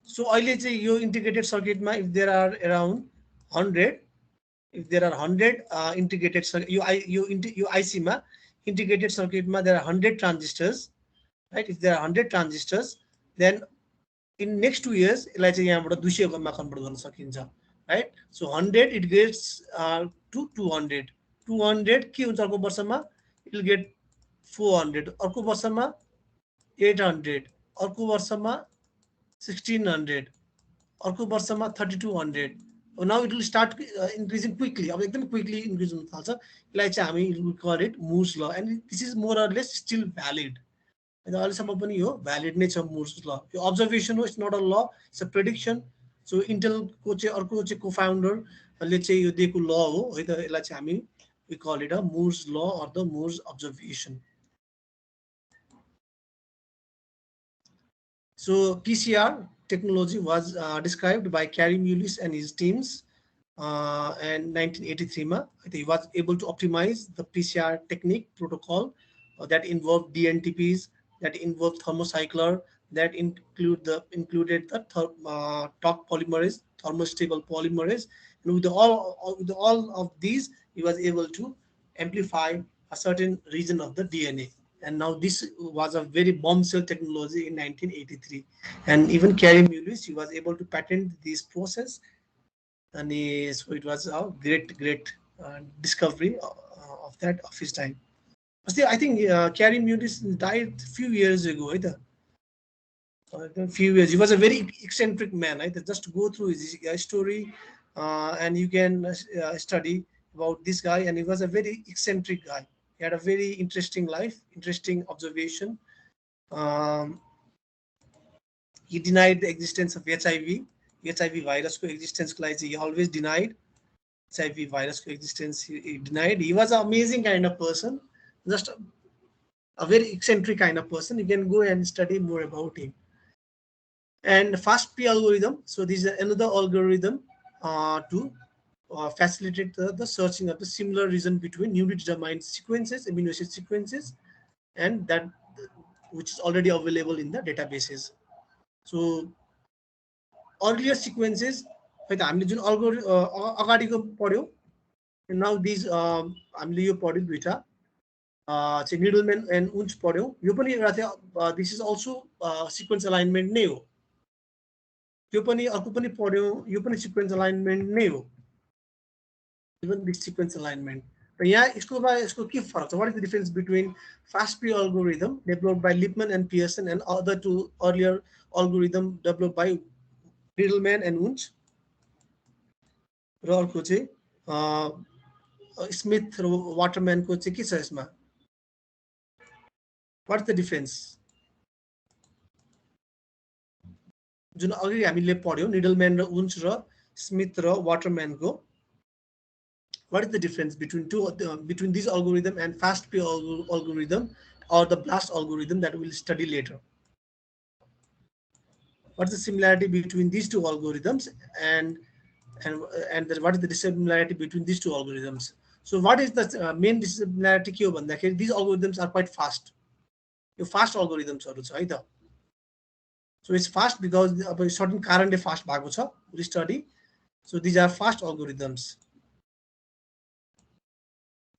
So अहिले चाहिँ यो integrated circuit मा if there are around 100, if there are 100 integrated circuit, यो IC मा integrated circuit मा there are 100 transistors, right? If there are 100 transistors, then in next 2 years यसलाई चाहिँ यहाँबाट 200 मा कन्भर्ट गर्न सकिन्छ, right? So 100 it gets to 200. 200 के हुन्छ अर्को वर्षमा it will get 400, अर्को वर्षमा 800, अर्को वर्षमा 1600, अर्को वर्षमा 3200. Now it will start increasing quickly. अब एकदम quickly increase हुन थाल्छ. यसलाई चाहिँ हामी we call it Moore's law, and this is more or less still valid. अहिलेसम्म पनि यो भ्यालिड नै छ Moore's law. यो observation हो, it's not a law, it's a prediction. So Intel को चाहिँ अर्को चाहिँ co-founder ले चाहिँ यो दिएको law हो है त. यसलाई चाहिँ हामी we call it a Moore's law or the Moore's observation. So PCR technology was described by Carey Mullis and his teams in 1983. He was able to optimize the PCR technique protocol that involved DNTPs, that involved thermocycler, that included the TOC polymerase, thermostable polymerase, and with all of these, he was able to amplify a certain region of the DNA. And now this was a very bombshell technology in 1983. And even Carey Mullis, he was able to patent this process, and so it was a great discovery of his time. Still, I think Carey Mullis died a few years ago. Right? A few years. He was a very eccentric man. Right? Just go through his story, and you can study about this guy. And he was a very eccentric guy. He had a very interesting life, interesting observation. Um, he denied the existence of HIV. HIV virus existence, like he always denied HIV virus coexistence. He denied. He was an amazing kind of person, just a very eccentric kind of person. You can go and study more about him. And FastP algorithm. So this is another algorithm to facilitate the searching of the similar region between newly determined sequences, amino acid sequences, and that which is already available in the databases. So earlier sequences, है त हामीले जुन अगाडिको पढ्यौँ, now these हामीले यो पढ्यौँ दुईटा चाहिँ निडलम्यान and उन्च पढ्यौँ, यो पनि एउटा थियो, this is also sequence alignment नै हो, त्यो पनि अर्को पनि पढ्यौँ, यो पनि सिक्वेन्स अलाइनमेन्ट नै हो, इभन दिस सिक्वेन्स अलाइनमेन्ट. र यहाँ यसको के फरक छ, what is the difference between FASTP algorithm developed by Lipman and Pearson and other two earlier algorithm developed by Needleman and Wunsch, र अर्को चाहिँ स्मिथ र वाटरम्यानको चाहिँ के छ यसमा, वाट इज द डिफरेन्स? जुन अघि हामीले पढ्यौँ निडलम्यान र उन्च र स्मिथ र वाटरम्यानको, what is the difference between this algorithm and fast pay algorithm or the blast algorithm that we'll study later? What's the similarity between these two algorithms, and what is the dissimilarity between these two algorithms? So what is the main dissimilarity के हो भन्दाखेरि these algorithms are quite fast. यो fast algorithms हरु छ है त. So it's fast because अब certain कारणले fast भएको छ, we study. So these are fast algorithms.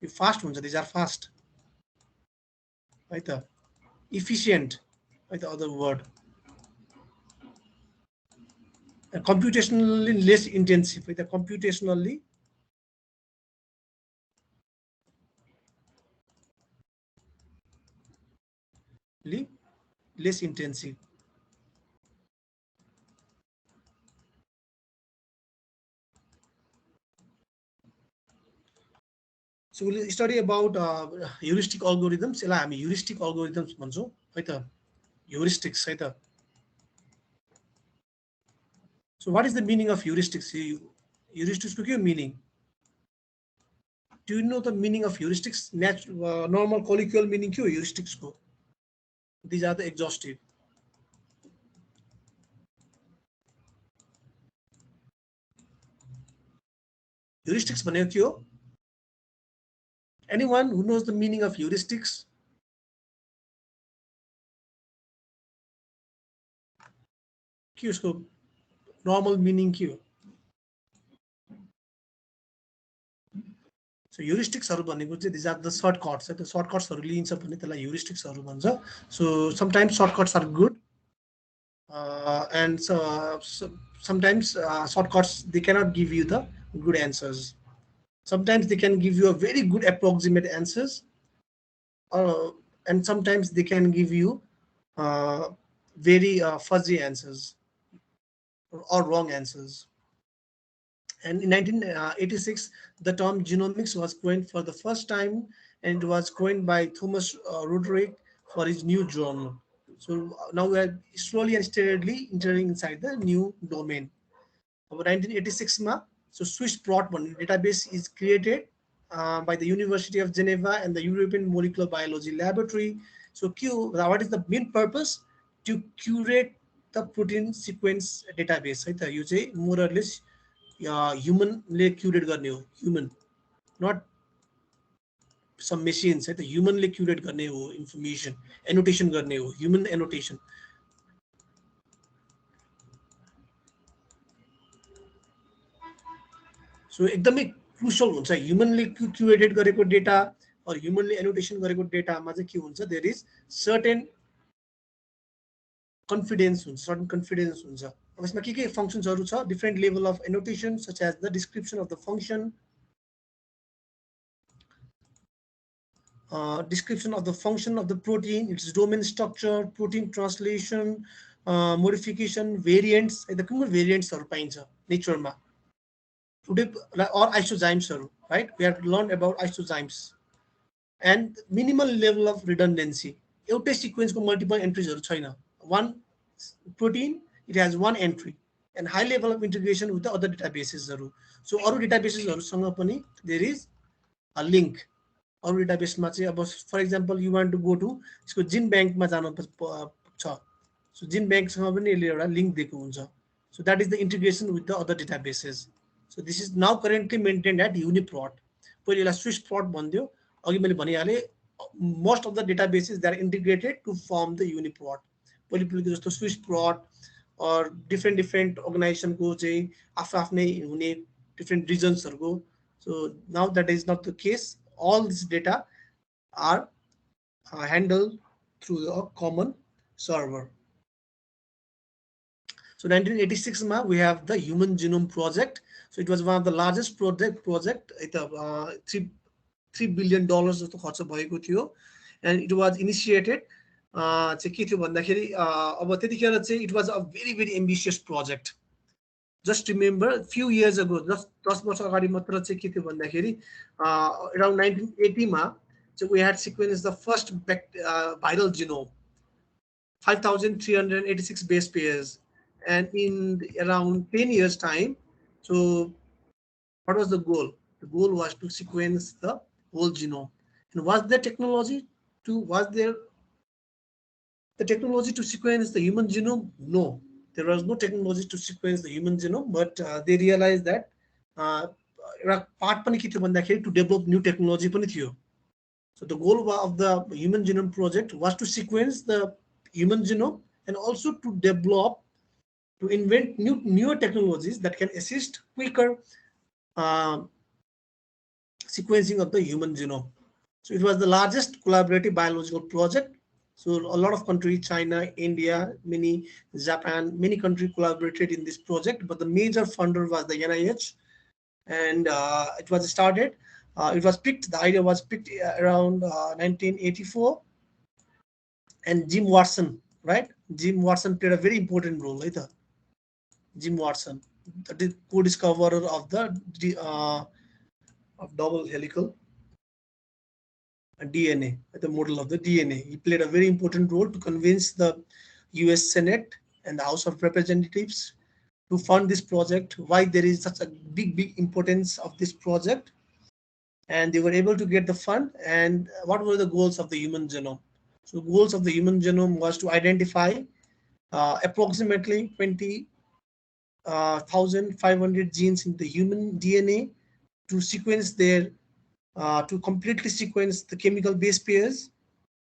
यो fast हुन्छ, these are fast. है त. Efficient, है त, other word. Computationally less intensive, with a computationally less intensive. So we'll study about heuristic algorithms. यसलाई हामी heuristic algorithms भन्छौँ है त, heuristics है त. So what is the meaning of heuristics? Heuristics को के meaning? Do you know the meaning of heuristics? Normal colloquial meaning के हो heuristics को? These are the exhaustive. Heuristics भनेको के हो? Anyone who knows the meaning of heuristics? के उसको normal meaning के हो? So heuristics हरु भनेको चाहिँ these are the shortcuts. The shortcuts हरु लिइन्छ भने त्यसलाई heuristics हरु भन्छ. So sometimes shortcuts are good, and sometimes shortcuts they cannot give you the good answers. Sometimes they can give you a very good approximate answers, and sometimes they can give you very fuzzy answers or wrong answers. And in 1986, the term genomics was coined for the first time, and it was coined by Thomas Roderick for his new journal. So now we are slowly and steadily entering inside the new domain. About 1986 ma, so Swiss prot database is created by the University of Geneva and the European Molecular Biology Laboratory. So what is the main purpose? To curate the protein sequence database है त यो चाहिँ more or less humanले curate गर्ने हो human not some machines है त humanले curate गर्ने हो information annotation गर्ने हो human annotation so एकदमै क्रुसियल हुन्छ ह्युमनले क्युरेटेड गरेको डेटा or humanले एनोटेसन गरेको डेटामा चाहिँ के हुन्छ देयर इज सर्टेन कन्फिडेन्स हुन्छ सर्टेन कन्फिडेन्स हुन्छ अब यसमा के फंक्शन्सहरू छ different level of annotation such as the description of the function description of the function of the protein, its domain structure, protein translation, modification, variants, the कुन variantsहरू पाइन्छ नेचरमा today or isozymes, right? We have learned about isozymes and minimal level of redundancy. एउटै sequence को multiple entries छैन. One protein it has one entry and high level of integration with the other databases. So अरु databases पनि there is a link. अरु डेटाबेसमा चाहिँ अब for example you want to go to यसको जिन ब्याङ्कमा जानु छ सो जिन ब्याङ्कसँग पनि यसले एउटा लिङ्क दिएको हुन्छ so that is the integration with the other databases so this is now currently maintained at UniProt पहिले यसलाई स्विच प्रोट भन्थ्यो अघि मैले भनिहालेँ most of the databases they are integrated to form the UniProt पहिलेको जस्तो स्विच प्रोट अर डिफ्रेन्ट अर्गनाइजेसनको चाहिँ आफ्नो आफ्नै हुने डिफ्रेन्ट रिजन्सहरूको so now that is not the case all this data are handled through a common server. So 1986 ma we have the Human Genome Project. So it was one of the largest project. It $3 billion जस्तो खर्च भएको थियो and it was initiated चाहिँ के थियो भन्दाखेरि अब त्यतिखेर चाहिँ it was a very ambitious project. Just remember a few years ago, just 10 वर्ष अगाडि मात्र चाहिँ के थियो भन्दाखेरि around 1980 मा so we had sequenced the first viral genome 5386 base pairs and in around 10 years time so what was the goal was to sequence the whole genome and was there technology to sequence the human genome? No, there was no technology to sequence the human genome, but they realized that part पनि के थियो भन्दाखेरि to develop new technology पनि थियो. So the goal of the Human Genome Project was to sequence the human genome and also to develop, to invent newer technologies that can assist quicker sequencing of the human genome. So it was the largest collaborative biological project. So a lot of countries, China, India, Japan, many countries collaborated in this project, but the major funder was the NIH, and it was started. It was picked. The idea was picked around 1984, and Jim Watson, right? Jim Watson played a very important role. Right? Jim Watson, the co-discoverer of the of double helical DNA, the model of the DNA. He played a very important role to convince the US Senate and the House of Representatives to fund this project, why there is such a big importance of this project. And they were able to get the fund. And what were the goals of the human genome? So goals of the human genome was to identify approximately 20,500 genes in the human DNA, to sequence their to completely sequence the chemical base pairs,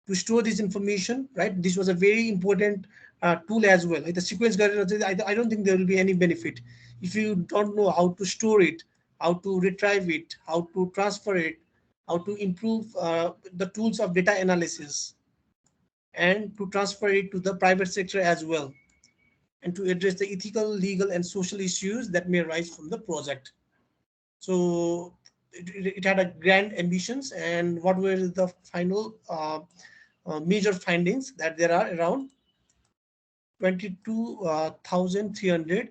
to store this information, right? This was a very important tool as well. The sequence, I don't think there will be any benefit if you don't know how to store it, how to retrieve it, how to transfer it, how to improve the tools of data analysis, and to transfer it to the private sector as well, and to address the ethical, legal, and social issues that may arise from the project. So it had a grand ambitions, and what were the final major findings? That there are around 22,300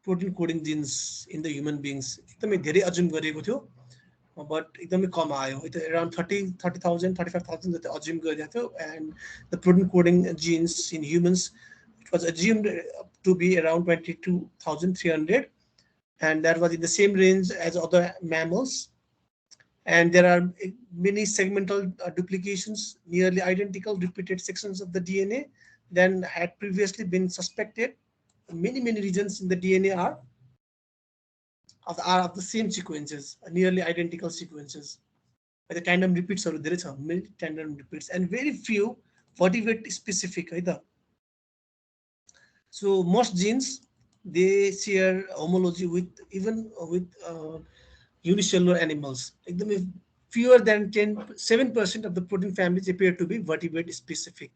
protein coding genes in the human beings. एकदमै धेरै assume गरेको थियो, but एकदमै कम आयो. Around 30,000, 35,000 जति assume गरेको थियो, and the protein coding genes in humans, it was assumed to be around 22,300, and that was in the same range as other mammals. And there are many segmental duplications, nearly identical repeated sections of the DNA than had previously been suspected. Many regions in the DNA are of the same sequences, nearly identical sequences. The tandem repeats are there is many tandem repeats and very few vertebrate specific either. So most genes they share homology with even with unicellular animals. Like fewer than 7% of the protein families appear to be vertebrate specific.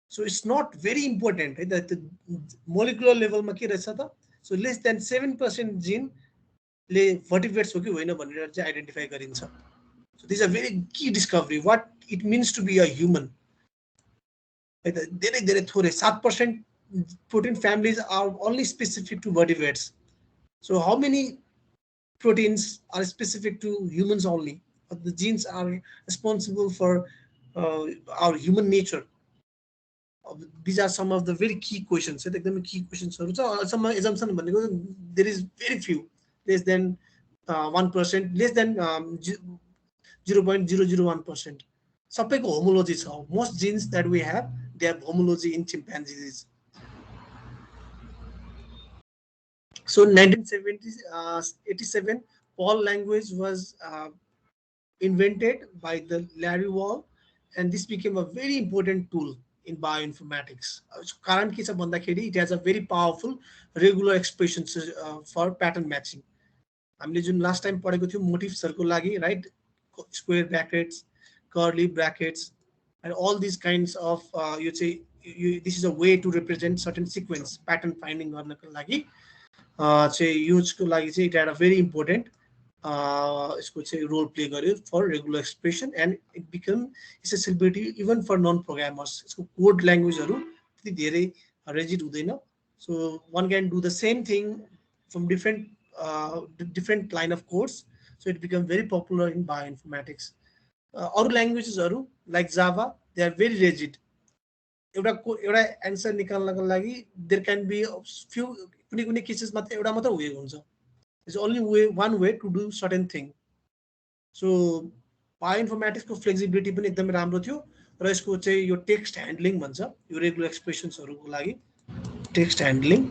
So it's not very important right? That the molecular level ma ke रहेछ त so less than 7% gene ले vertebrates हो कि होइन भनेर चाहिँ identify गरिन्छ. So these are very key discovery what it means to be a human. है त धेरै धेरै थोरै 7% protein families are only specific to vertebrates. So how many proteins are specific to humans only? The genes are responsible for our human nature. These are some of the very key questions. एकदमै key questions हरू छ. Some assumption भनेको there is very few, less than 1%, less than 0.001%. सबैको homology छ. Most genes that we have, they have homology in chimpanzees. So in 1987, Paul language was invented by the Larry Wall, and this became a very important tool in bioinformatics. कारण के छ भन्दाखेरि it has a very powerful regular expressions for pattern matching. हामीले जुन last time पढेको थियौं मोटिभ्सहरुको लागि right square brackets curly brackets and all these kinds of you say this is a way to represent certain sequence pattern finding गर्नको लागि चाहिँ युजको लागि चाहिँ it had a very important यसको चाहिँ रोल प्ले गर्यो for regular expression and it become accessibility even for non programmers. यसको code ल्याङ्ग्वेजहरू त्यति धेरै रेजिड हुँदैन. So one can do the same thing from different line of codes. So it become very popular in bioinformatics. अरू ल्याङ्ग्वेजेसहरू like Java they are very rigid. एउटा answer निकाल्नको लागि देयर क्यान बी फ्यु कुनै कुनै केसेसमा त एउटा मात्र वे हुन्छ. There's only one way to do certain thing. So bioinformatics को flexibility पनि एकदमै राम्रो थियो र यसको चाहिँ यो टेक्स्ट ह्यान्डलिङ भन्छ यो रेगुलर एक्सप्रेसन्सहरुको लागि टेक्स्ट ह्यान्डलिङ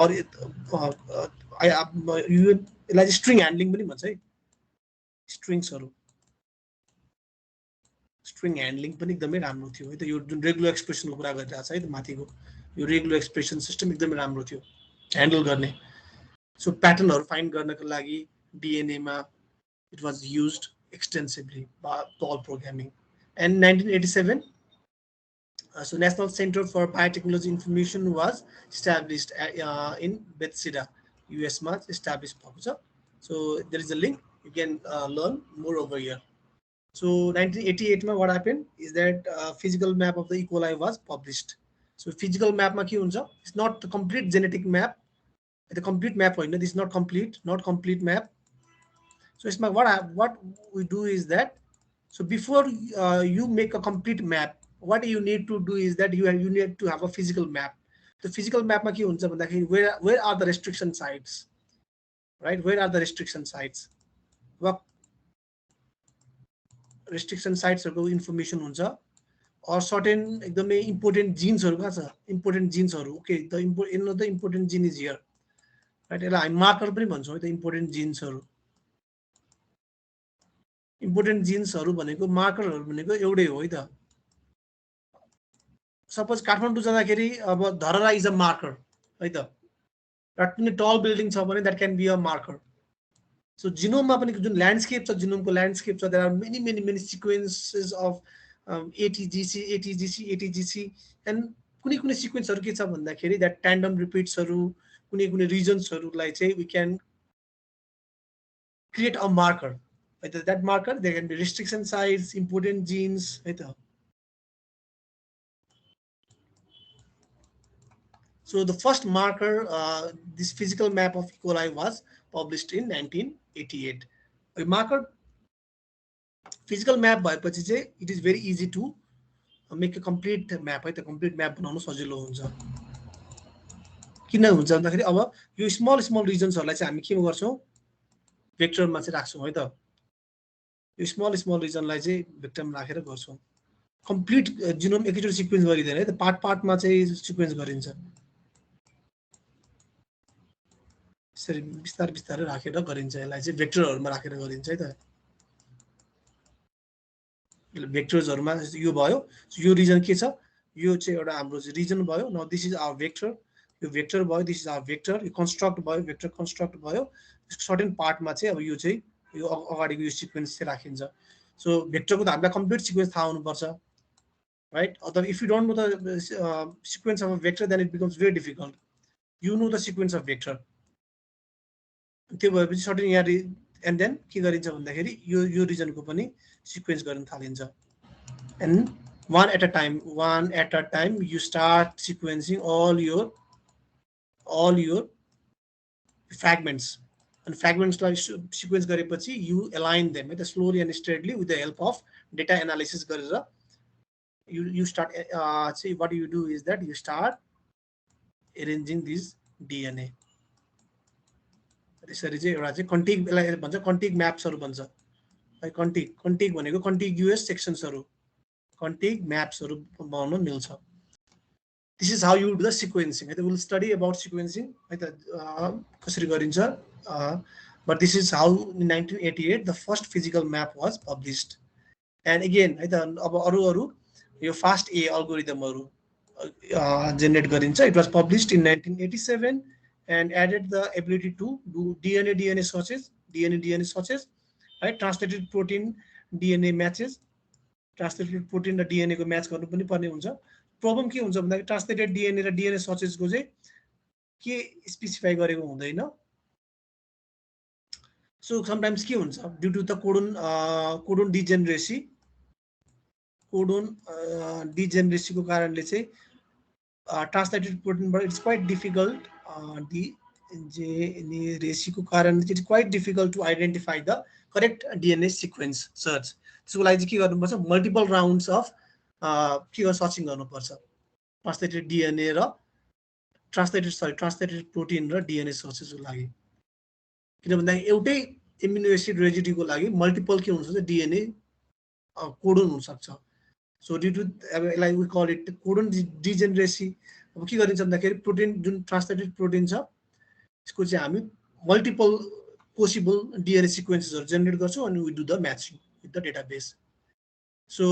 और यसलाई स्ट्रिङ ह्यान्डलिङ पनि भन्छ है. स्ट्रिङ्सहरु स्ट्रिङ ह्यान्डलिङ पनि एकदमै राम्रो थियो है त. यो जुन रेगुलर एक्सप्रेसनको कुरा गरिरहेछ है त माथिको यो रेगुलर एक्सप्रेसन सिस्टम एकदमै राम्रो थियो ह्यान्डल गर्ने. So pattern or find garnaka lagi DNA ma it was used extensively by Paul programming. And 1987 so National Center for Biotechnology Information was established in Bethesda, US ma established भएको छ. So there is a link you can learn more over here. So 1988 ma what happened is that physical map of the E. coli was published. So physical map ma ke huncha, it's not the complete genetic map. The complete map होइन, this is not complete map. So it's what we do is that so before you make a complete map, what you need to do is that you need to have a physical map. The physical map मा के हुन्छ भन्दाखेरि where are the restriction sites, right? Where are the restriction sites? What restriction sites हरुको information हुन्छ or certain एकदमै important genes हरु कहाँ छ, important genes हरु. Okay, the important gene is here. Right, यसलाई हामी मार्कर पनि भन्छौँ है त. इम्पोर्टेन्ट जिन्सहरु इम्पोर्टेन्ट जिन्सहरु भनेको मार्करहरु भनेको एउटै हो है त. सपोज काठमाडौँ जाँदाखेरि अब धरहरा इज अ मार्कर है त. र कुनै टल बिल्डिङ छ भने that can be a marker. So जिनोममा पनि जुन ल्यान्डस्केप छ जिनोमको ल्यान्डस्केप छ there are many sequences of ATGC and कुनै सिक्वेन्सहरु के छ भन्दाखेरि दैट ट्यान्डम रिपिट्सहरु कुनै रिजन्सहरुलाई चाहिँ we can create a marker. That marker there can be restriction sites, important genes है त. So the first marker this physical map of E. coli was published in 1988. A marker physical map भएपछि चाहिँ it is very easy to make a complete map है त. complete map बनाउन सजिलो हुन्छ. किन हुन्छ भन्दाखेरि अब यो स्मल रिजन्सहरुलाई चाहिँ हामी के गर्छौं भेक्टरमा चाहिँ राख्छौं है त. यो स्मल रिजनलाई चाहिँ भेक्टरमा राखेर गर्छौं. कम्प्लिट जिनोम एकैचोटि सिक्वेन्स गरिँदैन है त, पार्ट पार्टमा चाहिँ सिक्वेन्स गरिन्छ। यसरी बिस्तारै बिस्तारै राखेर गरिन्छ, यसलाई चाहिँ भेक्टरहरूमा राखेर गरिन्छ है त। भेक्टर्सहरूमा यो भयो, यो रिजन के छ, यो चाहिँ एउटा हाम्रो रिजन भयो। न दिस इज आवर भेक्टर, यो भेक्टर भयो, दिस इज आवर भेक्टर, यो कन्स्ट्रक्ट भयो, भेक्टर कन्स्ट्रक्ट भयो। सर्टेन पार्टमा चाहिँ अब यो चाहिँ यो अगाडिको यो सिक्वेन्स चाहिँ राखिन्छ। सो भेक्टरको त हामीलाई कम्प्लिट सिक्वेन्स थाहा हुनुपर्छ, राइट? अथवा if you don't know the sequence of a vector then it becomes very difficult. You know the sequence of vector, त्यो भएपछि सर्टेन यहाँ एन्ड देन के गरिन्छ भन्दाखेरि यो रिजनको पनि सिक्वेन्स गर्न थालिन्छ। And one at a time you start sequencing all your fragments, and fragments like sequence गरेपछि you align them with slowly and steadily with the help of data analysis गरेर you start say what you do is that you start arranging this DNA। यसरी चाहिँ एउटा चाहिँ कन्टिग भन्छ, कन्टिग म्याप्सहरू भन्छ है। कन्टिग भनेको कन्टिग्युअस सेक्सन्सहरू, कन्टिग म्याप्सहरू बनाउन मिल्छ। This is how you do the sequencing है त। विल स्टडी अबाउट सिक्वेन्सिङ है त, कसरी गरिन्छ। But this is how in 1988 the first physical map was published. And again है त, अब अरू यो फास्ट ए अल्गोरिदमहरू जेनेरेट गरिन्छ। It was published in 1987 and added the ability to do DNA searches, right? Translated protein DNA matches, translated protein र डिएनएको match गर्नु पनि पर्ने हुन्छ। प्रब्लम के हुन्छ भन्दाखेरि ट्रान्सलेटेड डिएनए र डिएनए सर्चेसको चाहिँ के स्पेसिफाई गरेको हुँदैन। सो समटाइम्स के हुन्छ, ड्यु टु द कोडोन डिजेनरेसीको कारणले चाहिँ ट्रान्सलेटेड प्रोटिनबाट इट्स क्वाइट डिफिकल्ट, डिजेनेरेसीको कारण it's quite difficult to identify the correct DNA sequence search. त्यसको लागि चाहिँ के गर्नुपर्छ, मल्टिपल राउन्ड्स अफ के सर्चिङ गर्नुपर्छ ट्रान्सलेटेड डिएनए र ट्रान्सलेटेड प्रोटिन र डिएनए सर्चेसको लागि। किन भन्दाखेरि एउटै एमिनो एसिड रेजिड्यूको लागि मल्टिपल के हुनसक्छ, डिएनए कोडोन हुनसक्छ। सो ड्यु टु अब यसलाई we call it codon degeneracy. अब के गरिन्छ भन्दाखेरि प्रोटिन जुन ट्रान्सलेटेड प्रोटिन छ यसको चाहिँ हामी मल्टिपल पोसिबल डिएनए सिक्वेन्सेसहरू जेनेरेट गर्छौँ अनि we do the matching with the database. So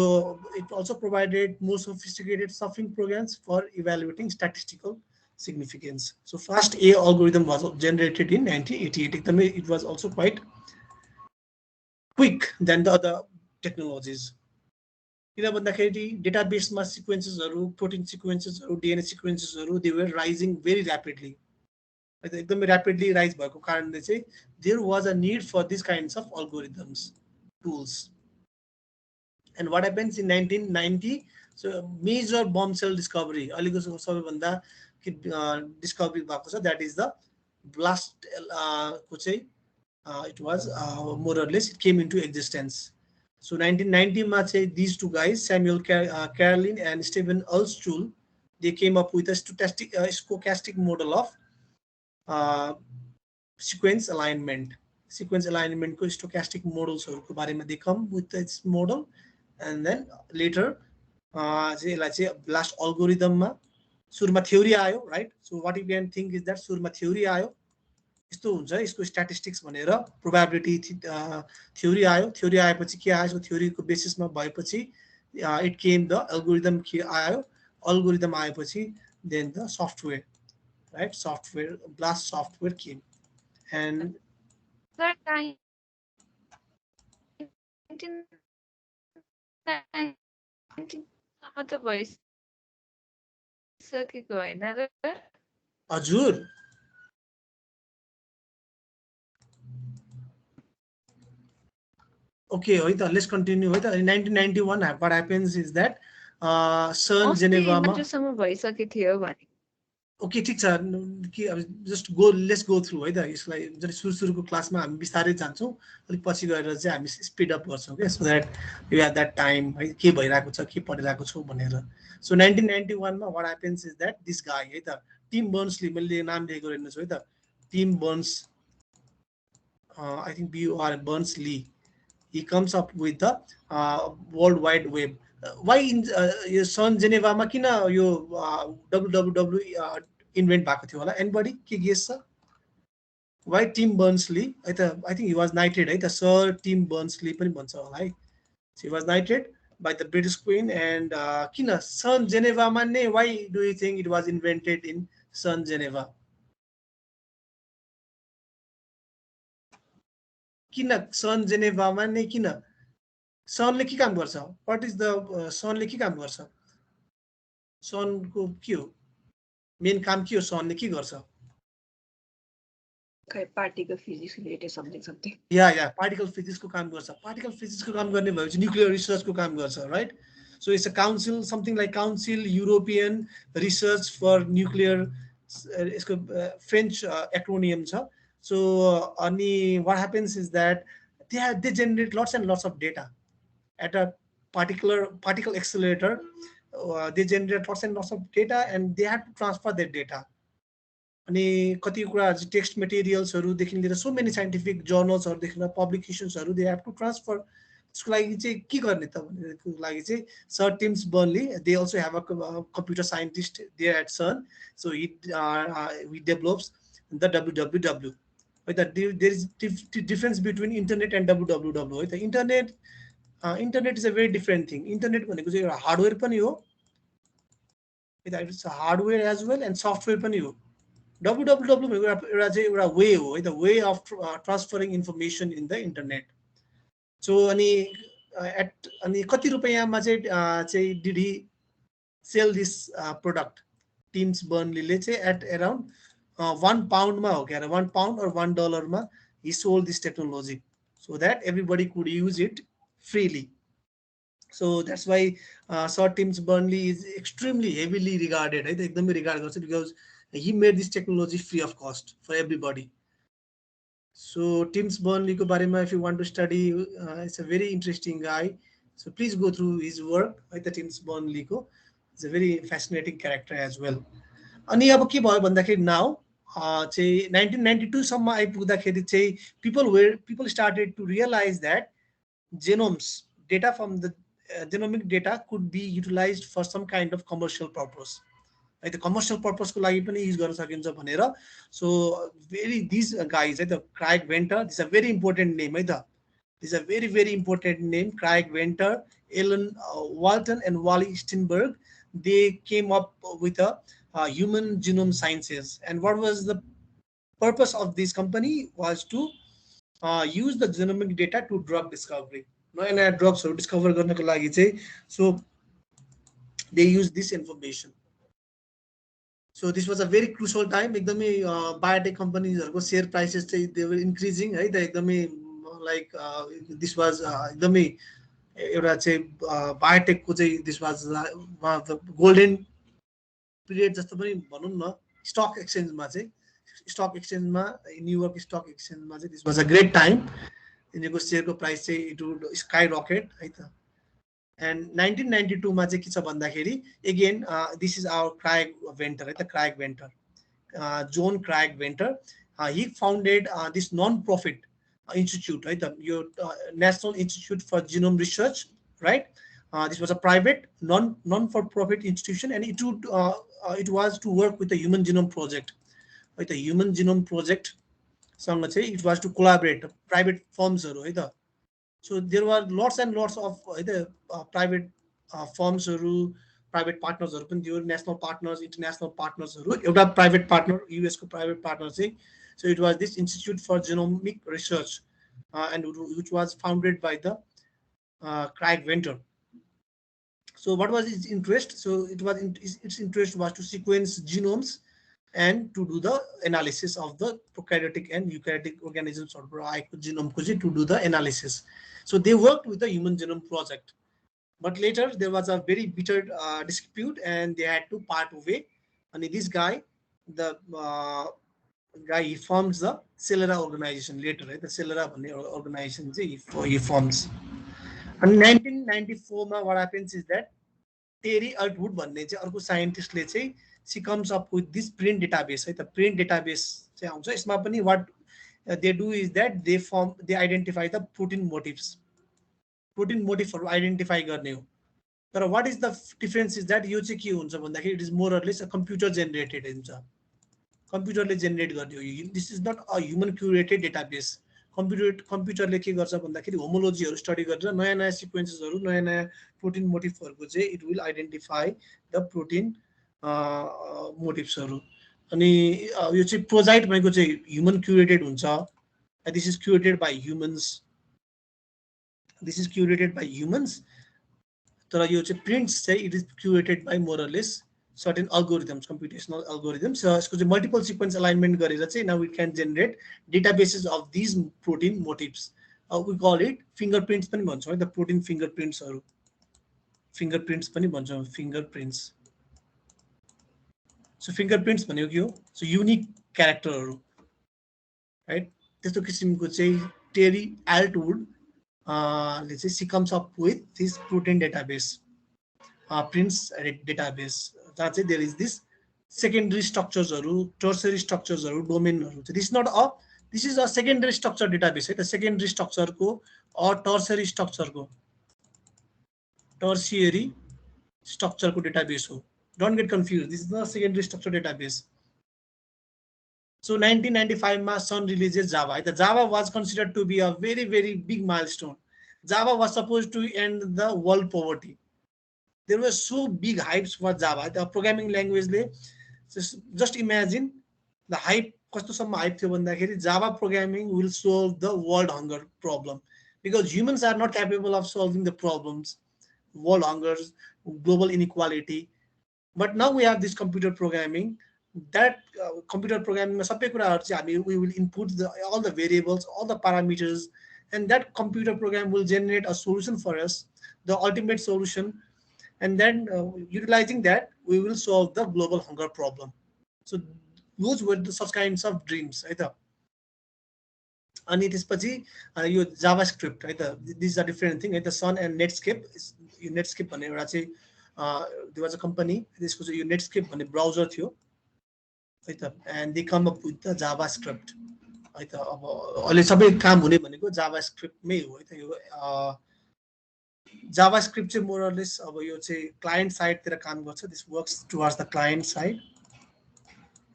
it also provided more sophisticated stuffing programs for evaluating statistical significance. So fast A algorithm was generated in 1988. It was also quite quick than the other technologies. किन भन्दाखेरि डेटाबेसमा सिक्वेन्सेसहरू, protein सिक्वेन्सेसहरू, DNA सिक्वेन्सेसहरू they were rising very rapidly. एकदमै rapidly rise भएको कारणले चाहिँ there was a need for this kinds of algorithms tools. And what happens in 1990, so major bombshell discovery अहिलेको सबैभन्दा डिस्कभरी भएको छ, that is the blast को चाहिँ it was more or less it came into existence. So 1990 मा चाहिँ these two guys, Samuel Carlin and Stephen Ulstruel, they came up with a stochastic model of sequence alignment को stochastic मोडल्सहरूको बारेमा they come with this model, and then later चाहिँ यसलाई चाहिँ blast अल्गोरिदममा सुरुमा theory आयो, right? So what you can think is that सुरुमा theory आयो, यस्तो हुन्छ यसको स्ट्याटिस्टिक्स भनेर, प्रोबेबिलिटी थ्योरी आयो। थ्योरी आएपछि के आयो, थ्योरीको बेसिसमा भएपछि इट केम द एल्गोरिदम के आयो, अल्गोरिदम आएपछि then the software, right? Software, BLAST software came. And हजुर ओके है त, लेट्स कन्टिन्यू है त। 1991 what happens is that सन जेनेभामा भइसके थियो भने ओके ठिक छ कि अब just go let's go through है त। यसलाई जति सुरुको क्लासमा हामी बिस्तारै जान्छौँ, अलिक पछि गएर चाहिँ हामी स्पिड अप गर्छौँ क्या, so that you have that time है के भइरहेको छ, के पढिरहेको छौँ भनेर। सो 1991 मा what happens is that this guy है त, टिम बर्न्सली, मैले नाम लिएको रहेछु है त, Tim Berners, I think BUR Berners Lee, he comes up with the World Wide Web. वाइ यो सन जेनेभामा किन यो डब्लुडब्लुडब्लु इन्भेन्ट भएको थियो होला? एनीबडी के गेस छ? वाइ टिम बर्न्सली है त, आई थिङ्क हि वाज नाइटेड है त, सर टिम बर्न्सली पनि भन्छ होला है. He was knighted by the British Queen, and kina San Geneva manne. Why do you think it was invented in San Geneva? Kina San Geneva manne kina San le के काम गर्छ? What is the San le के काम गर्छ? San को के हो? Main काम के हो? San ले के गर्छ? particle physics related something. Yeah, particle physics को काम गर्छ. Particle physics को काम गर्ने भएपछि nuclear research को काम गर्छ, right? So it's a council, something like Council European Research for Nuclear. यसको French acronym छ. So अनि what happens is that they generate lots and lots of data at a particular particle accelerator. They generate lots and lots of data, and they have to transfer that data. अनि कति कुरा text मेटेरियल्सहरूदेखि लिएर so many scientific जर्नल्सहरूदेखि लिएर पब्लिकेसन्सहरू they have to transfer. त्यसको लागि चाहिँ के गर्ने त भनेको लागि चाहिँ sir Tims Berners-Lee, they also have a computer scientist there at CERN. So he develops the WWW है त. There is difference between internet and WWW है त. Internet is a very different thing. Internet भनेको चाहिँ एउटा hardware पनि हो है त. It's hardware as well and software पनि हो. डब्लुडब्लुडब्लु एउटा चाहिँ एउटा वे हो है त, way of transferring information in the internet. So अनि कति रुपियाँमा चाहिँ did he sell this product? Tims बर्नलीले चाहिँ एट एराउन्ड £1 हो क्या, £1 or $1 he sold this technology so that everybody could use it freely. So that's why Sir Tim Berners-Lee is extremely heavily regarded, right? एकदमै regard गर्छ because he made this technology free of cost for everybody. So Tim Berners-Lee को बारेमा if you want to study, it's a very interesting guy. So please go through his work, right? The Tim Berners-Lee को, it's a very fascinating character as well. अनि अब के भयो भन्दाखेरि now चाहिँ 1992 सम्म आइपुग्दाखेरि चाहिँ people started to realize that genomes, data from the genomic data could be utilized for some kind of commercial purpose. Like the commercial purpose को लागि पनि use गर्न सकिन्छ भनेर. So these guys, the Craig Venter, this is a very important name है त. This is a very, very important name. Craig Venter, Alan Walton and Wally Steinberg, they came up with a human genome sciences. And what was the purpose of this company? Was to use the genomic data to drug discovery. नयाँ ड्रग्सहरू discover गर्नको लागि चाहिँ so they use this information. So this was a very crucial time. एकदमै biotech companiesहरूको share prices चाहिँ they were increasing है त. एकदमै like this was एकदमै एउटा चाहिँ biotech को चाहिँ this was one of the golden period जस्तो पनि भनौँ न. स्टक एक्सचेन्जमा चाहिँ न्युयोर्क स्टक एक्सचेन्जमा चाहिँ this was a great time. यिनीहरूको शेयरको प्राइस चाहिँ इट वुड स्काई रकेट है त. एन्ड 1992 मा चाहिँ के छ भन्दाखेरि again this is our Craig Venter है त. Craig Venter, John Craig Venter, he founded this non profit institute है त. यो national institute for genome research, right. This was a private non for profit institution and it was to work with the human genome project है त. Human genome project सँग चाहिँ it was to collaborate private फर्म्सहरू है त. So there were lots and lots of है त private फर्म्सहरू, प्राइभेट पार्टनर्सहरू पनि थियो. नेसनल पार्टनर्स, इन्टरनेसनल पार्टनर्सहरू. एउटा प्राइभेट पार्टनर, युएसको प्राइभेट पार्टनर चाहिँ. So it was this institute for genomic research and which was founded by the Craig Venter. So what was its interest? So its interest was to sequence genomes and to do the analysis of the prokaryotic and eukaryotic organisms or genome to do the analysis. So they worked with the human genome project, but later there was a very bitter dispute and they had to part away. And this guy, the guy, he forms the Celera organization later, right? The Celera organization he forms. And 1994 ma what happens is that Terry Altwood भन्ने चाहिँ अर्को साइन्टिस्टले चाहिँ she comes up with this print database है त. print database चाहिँ आउँछ. यसमा पनि what they do is that they identify the protein motifs. protein motifहरू आइडेन्टिफाई गर्ने हो. तर what is the difference is that यो चाहिँ के हुन्छ भन्दाखेरि it is more or less a computer generated हुन्छ, कम्प्युटरले जेनेरेट गर्ने हो। This is not a human curated database. कम्प्युटरले के गर्छ भन्दाखेरि होमोलोजीहरू स्टडी गरेर नयाँ नयाँ सिक्वेन्सेसहरू, नयाँ नयाँ प्रोटिन मोटिभहरूको चाहिँ it will identify the protein मोटिभ्सहरू। अनि यो चाहिँ प्रोजाइट भनेको चाहिँ ह्युमन क्युरेटेड हुन्छ। This is curated by humans, this is curated by humans. तर यो चाहिँ प्रिन्ट्स चाहिँ it is curated by more less certain algorithms, computational algorithms. यसको चाहिँ मल्टिपल सिक्वेन्स अलाइनमेन्ट गरेर चाहिँ now it can generate databases of these protein motifs. We call it fingerprints पनि भन्छौँ है त, protein fingerprints, fingerprints पनि भन्छौँ, fingerprints. So fingerprints भनेको के हो? सो युनिक क्यारेक्टरहरू, राइट? त्यस्तो किसिमको चाहिँ टेरी एल्टवुड ले चाहिँ she comes up with this protein database, prints database, जहाँ चाहिँ देयर इज दिस सेकेन्डरी स्ट्रक्चर्सहरू, टर्सरी स्ट्रक्चर्सहरू, डोमेनहरू। This is a secondary structure database है त, सेकेन्डरी स्ट्रक्चरको टर्सरी स्ट्रक्चरको, टर्सियरी स्ट्रक्चरको डेटाबेस हो। Don't get confuse, this is the secondary structure database. So 1995 मा सन रिलिजेस जावा है त। Java was considered to be a very very big milestone. Java was suppose to end the world poverty. There were so big hypes for Java. The programming language ले just imagine the hype कस्तोसम्म hype थियो भन्दाखेरि Java programming will solve the world hunger problem, because humans are not capable of solving the problems, world hunger, global inequality. But now we have this computer programming. That computer programming मा सबै कुराहरु चाहिँ हामी we will input all the variables, all the parameters, and that computer program will generate a solution for us, the ultimate solution. And then utilizing that we will solve the global hunger problem. So those were the such kinds of dreams है त। अनि त्यसपछि यो JavaScript है त, this are different thing है त। सन and Netscape, यो नेटस्केप भन्ने एउटा चाहिँ देयर वाज अ कम्पनी, त्यसको चाहिँ यो नेटस्केप भन्ने ब्राउजर थियो है त, and they come up with the JavaScript है त। अब अहिले सबै काम हुने भनेको जावास्क्रिप्टमै हो है त। यो जावास्क्रिप्ट चाहिँ मोरलेस अब यो चाहिँ क्लाइन्ट साइडतिर काम गर्छ, this works towards the client side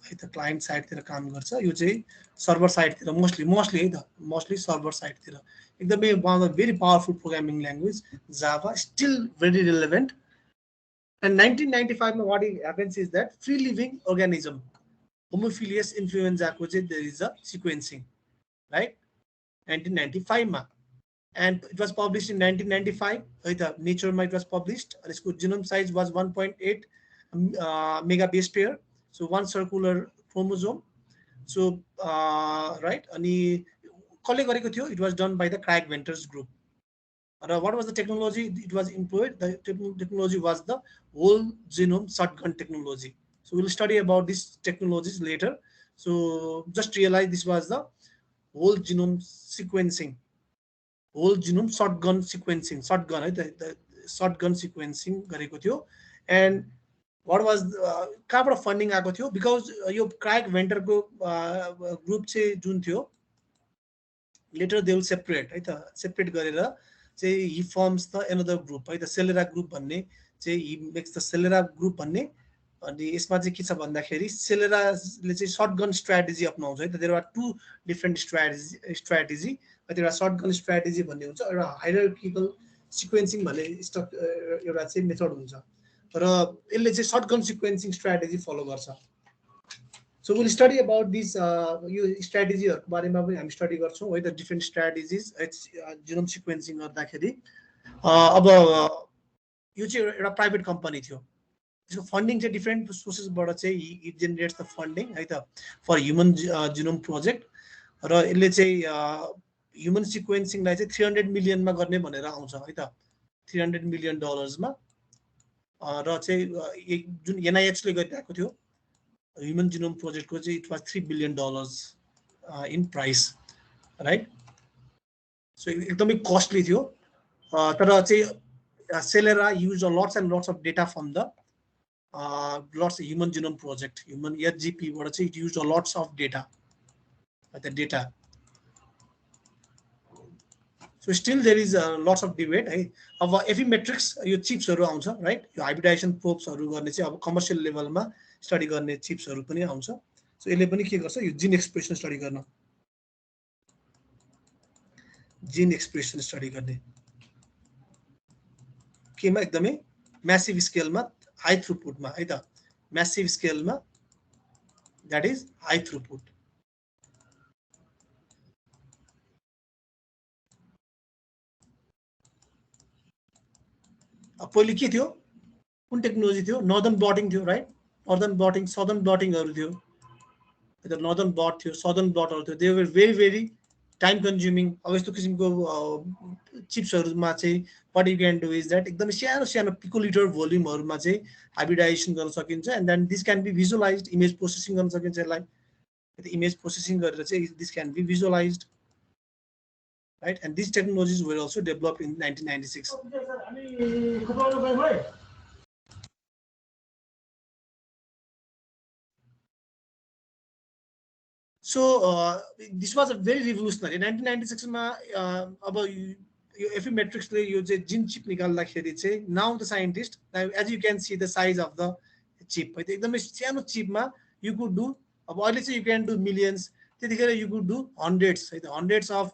है त, क्लाइन्ट साइडतिर काम गर्छ। यो चाहिँ सर्भर साइडतिर मोस्टली है त, मोस्टली सर्भर साइडतिर एकदमै one of the very powerful programming language Java, still very relevant. And 1995 मा what happens is that free living organism Haemophilus इन्फ्लुएन्जाको चाहिँ there is a sequencing right 1995 मा, and it was published in 1995 है त। Nature मा it was published, and its genome size was 1.8 mega base pair, so one circular chromosome. So right, अनि कसले गरेको थियो? It was done by the Craig Venters group. What was the technology it was employed? The technology was the whole genome shotgun technology. So we'll study about these technologies later. So just realize this was the whole genome sequencing, whole genome shotgun sequencing, shotgun है त, shotgun sequencing गरेको थियो। And what was कहाँबाट funding आएको थियो? Because यो Craig भेन्टरको group चाहिँ जुन थियो, लेटर दे विल सेपरेट है त, सेपरेट गरेर चाहिँ he firms the another group है त, सेलेरा ग्रुप भन्ने चाहिँ he makes the Celera group भन्ने। अनि यसमा चाहिँ के छ भन्दाखेरि सेलेराले चाहिँ सर्टगन स्ट्राटेजी अपनाउँछ है त। There are two different strategy. एउटा सर्टगन स्ट्राटेजी भन्ने हुन्छ, एउटा हाइरार्किकल सिक्वेन्सिङ भन्ने एउटा चाहिँ मेथड हुन्छ, र यसले चाहिँ सर्टगन सिक्वेन्सिङ स्ट्राटेजी फलो गर्छ। So will study about this, यो स्ट्राटेजीहरूको बारेमा पनि हामी स्टडी गर्छौँ है त, डिफ्रेन्ट स्ट्राटेजिज जिनोम सिक्वेन्सिङ गर्दाखेरि। अब यो चाहिँ एउटा प्राइभेट कम्पनी थियो, यसको फन्डिङ चाहिँ डिफ्रेन्ट सोर्सेसबाट चाहिँ इट जेनेरेट्स द फन्डिङ है त फर ह्युमन जिनोम प्रोजेक्ट। र यसले चाहिँ ह्युमन सिक्वेन्सिङलाई चाहिँ 300 मिलियनमा गर्ने भनेर आउँछ है त, $300 मिलियन मा। र चाहिँ जुन एनआइएचले गरिरहेको थियो ह्युमन जिनोम प्रोजेक्टको चाहिँ it was $3 billion in price right. So एकदमै कस्टली थियो। तर चाहिँ Celera use lots and lots of data from the lots of human genome project, human HGP बाट चाहिँ it used a lots of data, the data So still there is lots of debate है. अब एफिमेट्रिक्स यो चिप्सहरू आउँछ right, यो hybridisation प्रोब्सहरू गर्ने चाहिँ अब कमर्सियल लेभलमा स्टडी गर्ने चिप्सहरू पनि आउँछ. सो यसले पनि के गर्छ, यो जिन एक्सप्रेसन स्टडी गर्न, जिन एक्सप्रेसन स्टडी गर्ने केमा एकदमै म्यासिभ स्केलमा हाई थ्रुपुटमा है त, म्यासिभ स्केलमा द्याट इज हाई थ्रुपुट. पहिले के थियो, कुन टेक्नोलोजी थियो, नर्दर्न ब्लटिङ थियो राइट, नर्दर्न ब्लटिङ सदर्न ब्लटिङहरू थियो, नर्दर्न ब्लट थियो, सदर्न ब्लटहरू थियो. They were very very time consuming. अब यस्तो किसिमको चिप्सहरूमा चाहिँ what you can do is that एकदमै सानो सानो पिकोलिटर भोल्युमहरूमा चाहिँ हाइब्रिडाइजेसन गर्न सकिन्छ. And then this can be visualize, image processing गर्न सकिन्छ यसलाई. इमेज प्रोसेसिङ गरेर चाहिँ this can be visualise right. And this technologies were also develop in 1996. So this was a very revolutionary 1996 मा. अब यो एफिमेट्रिक्सले यो चाहिँ जिन चिप निकाल्दाखेरि चाहिँ now the scientist, as you can see the size of the chip है, एकदमै सानो चिपमा यु कुड डु. अब अहिले चाहिँ यु क्यान डु मिलियन्स, त्यतिखेर यु कुड डु हन्ड्रेड्स है त, हन्ड्रेड्स अफ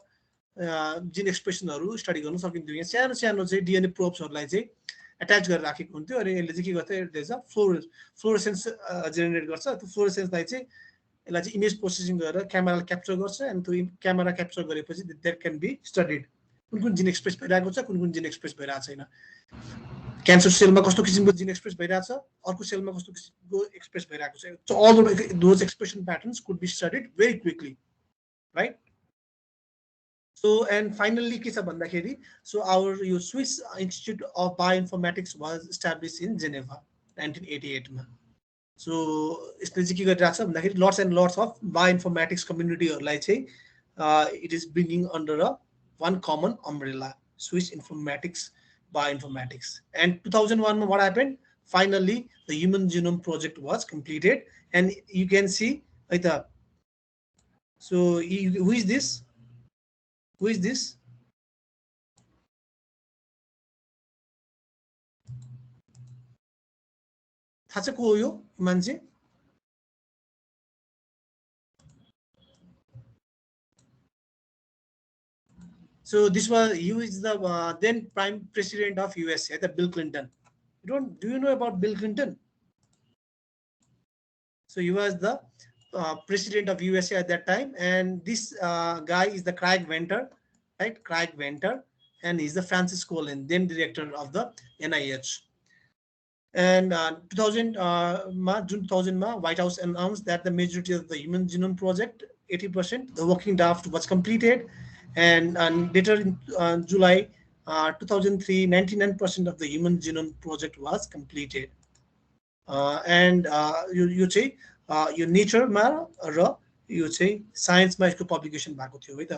जिन एक्सप्रेसनहरू स्टडी गर्न सकिन्थ्यो. यहाँ सानो सानो चाहिँ डिएनए प्रोब्सहरूलाई चाहिँ एट्याच गरेर राखेको हुन्थ्यो. अनि यसले चाहिँ के गर्थ्यो, यसले चाहिँ फ्लोरेसेन्स जेनेरेट गर्छ. त्यो फ्लोरेसेन्सलाई चाहिँ यसलाई चाहिँ इमेज प्रोसेसिङ गरेर क्यामेराले क्याप्चर गर्छ. एन्ड त्यो क्यामेरा क्याप्चर गरेपछि द्याट क्यान बी स्टडिड. कुन कुन जिन एक्सप्रेस भइरहेको छ, कुन कुन जिन एक्सप्रेस भइरहेको छैन, क्यान्सर सेलमा कस्तो किसिमको जिन एक्सप्रेस भइरहेको छ, अर्को सेलमा कस्तो किसिमको एक्सप्रेस भइरहेको छ. So all those expression patterns could be studied very quickly right. So and finally के छ भन्दाखेरि, सो आवर यो Swiss institute of bioinformatics was establish in Geneva 1988 मा. सो यसले चाहिँ के गरिरहेको छ भन्दाखेरि lots and lots of bioinformatics कम्युनिटीहरूलाई चाहिँ it is bringing under a one common umbrella, Swiss Informatics, Bioinformatics. And 2001, what happened? Finally, the Human Genome Project was completed, and you can see like the. So who is this? Who is this? थाहा छ को हो यो मान्छे? So this was, he is the then Prime President of USA, the Bill Clinton. Do you know about Bill Clinton? So he was the President of USA at that time, and this guy is the Craig Venter, right? Craig Venter, and he's the Francis Collins, then Director of the NIH. And 2000 June 2000 White House announced that the majority of the Human Genome Project, 80%, the working draft was completed. And later in July 2003, 99% of the Human Genome Project was completed. And you say यो नेचरमा र यो चाहिँ साइन्समा यसको publication भएको थियो है त.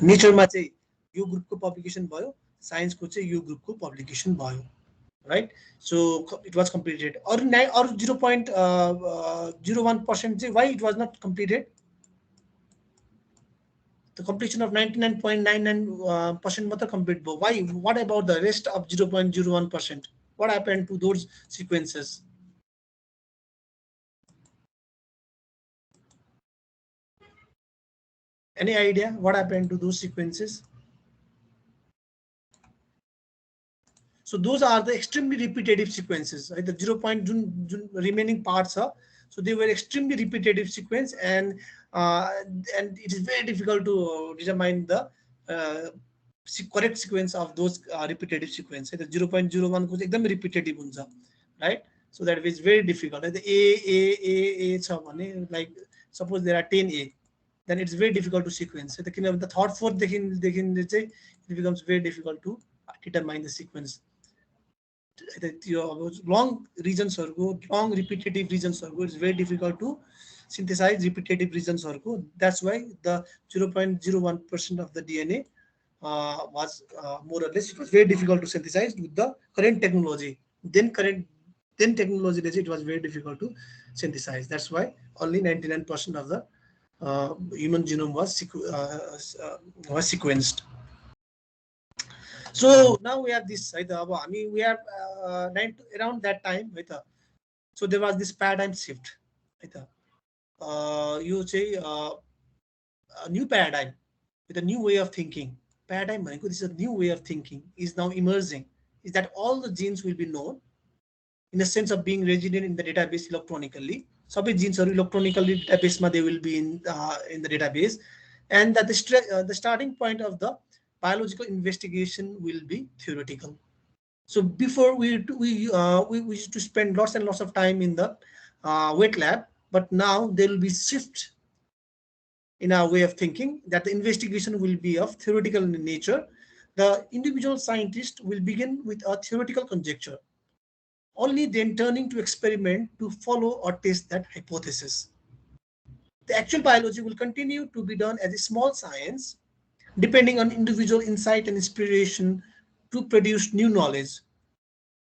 नेचरमा चाहिँ यो ग्रुपको पब्लिकेसन भयो, साइन्सको चाहिँ यो ग्रुपको पब्लिकेसन भयो right. So it was completed. अरू 0.01% चाहिँ why it was not completed. The completion of 99.99% method complete. Why? What about the rest of 0.01%? What happened to those sequences? Any idea what happened to those sequences? So those are the extremely repetitive sequences. Right? The 0. Remaining parts are, so they were extremely repetitive sequence, and it is very difficult to determine the correct sequence of those repetitive sequence. The 0.01 को एकदम repetitive हुन्छ, right? So that is very difficult. The A छ भने, like suppose there are 10 A, then it's very difficult to sequence. So the third, fourth it becomes very difficult to determine the sequence. Long regions or long repetitive regions or it's very difficult to synthesize repetitive regions or that's why the 0.01% of the DNA was more or less, it was very difficult to synthesize with the current technology. Then technology it was very difficult to synthesize. That's why only 99% of the human genome was sequenced. So now we have this right, I mean we have around that time right, so there was this paradigm shift right, you say a new paradigm with a new way of thinking. Paradigm भनेको, this is a new way of thinking is now emerging, is that all the genes will be known in the sense of being resident in the database electronically. सबै जिन्सहरू इलेक्ट्रोनिकली डेटाबेसमा they will be in the database, and that the starting point of the biological investigation will be theoretical. So before we used to spend lots and lots of time in the wet lab, but now there will be shift in our way of thinking that the investigation will be of theoretical in nature. The individual scientist will begin with a theoretical conjecture, only then turning to experiment to follow or test that hypothesis. The actual biology will continue to be done as a small science, depending on individual insight and inspiration to produce new knowledge.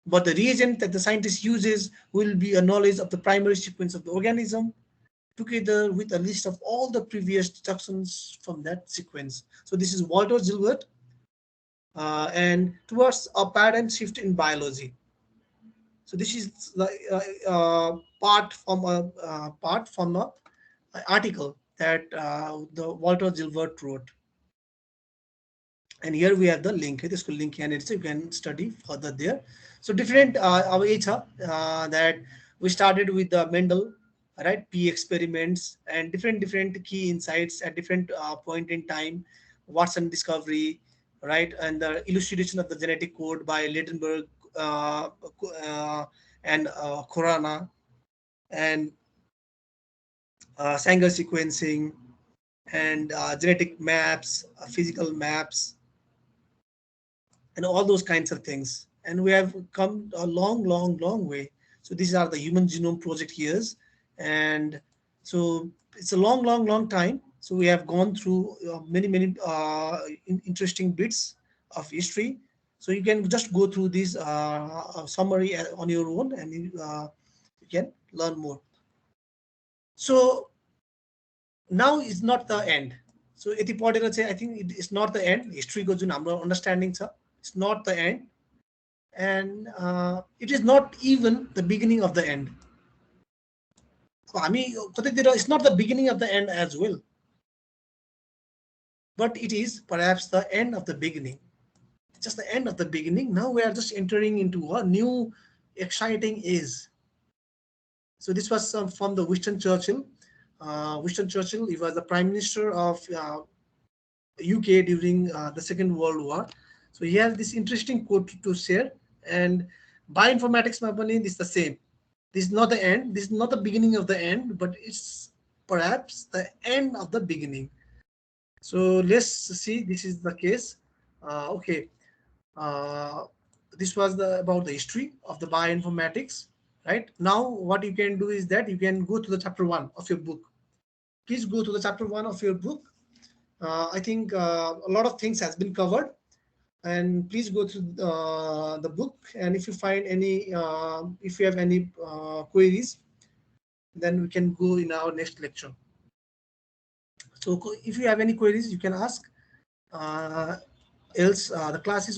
But the reagent that the scientist uses will be a knowledge of the primary sequence of the organism, together with a list of all the previous deductions from that sequence. So this is Walter Gilbert, and towards a paradigm shift in biology. So this is the part from a article that the Walter Gilbert wrote. And here we have the link. This could link and you can study further there. So different our age that we started with the Mendel, right? P experiments and different key insights at different point in time. Watson discovery, right? And the elucidation of the genetic code by Leidenberg uh, and Corona, and Sanger sequencing, and genetic maps, physical maps, and all those kinds of things. And we have come a long way. So these are the Human Genome Project years, and so it's a long time. So we have gone through many interesting bits of history. So you can just go through this summary on your own, and you can learn more. So now is not the end. So यति पढेर चाहिँ I think it is not the end. हिस्ट्रीको जुन हाम्रो understanding छ, it's not the end, and it is not even the beginning of the end. हामी कतैतिर it's not the beginning of the end as well, but it is perhaps the end of the beginning. Just the end of the beginning. Now we are just entering into a new exciting age. So this was from the Winston Churchill. Winston Churchill, he was the Prime Minister of UK during the Second World War. So he has this interesting quote to share. And bioinformatics mapani is the same. This is not the end. This is not the beginning of the end, but it's perhaps the end of the beginning. So let's see. This is the case. Okay. Uh, this was about the history of the bioinformatics. Right now, what you can do is that you can go to the chapter 1 of your book. Please go to the chapter 1 of your book. I think a lot of things has been covered, and please go through the book, and if you find any if you have any queries, then we can go in our next lecture. So if you have any queries, you can ask, else the class is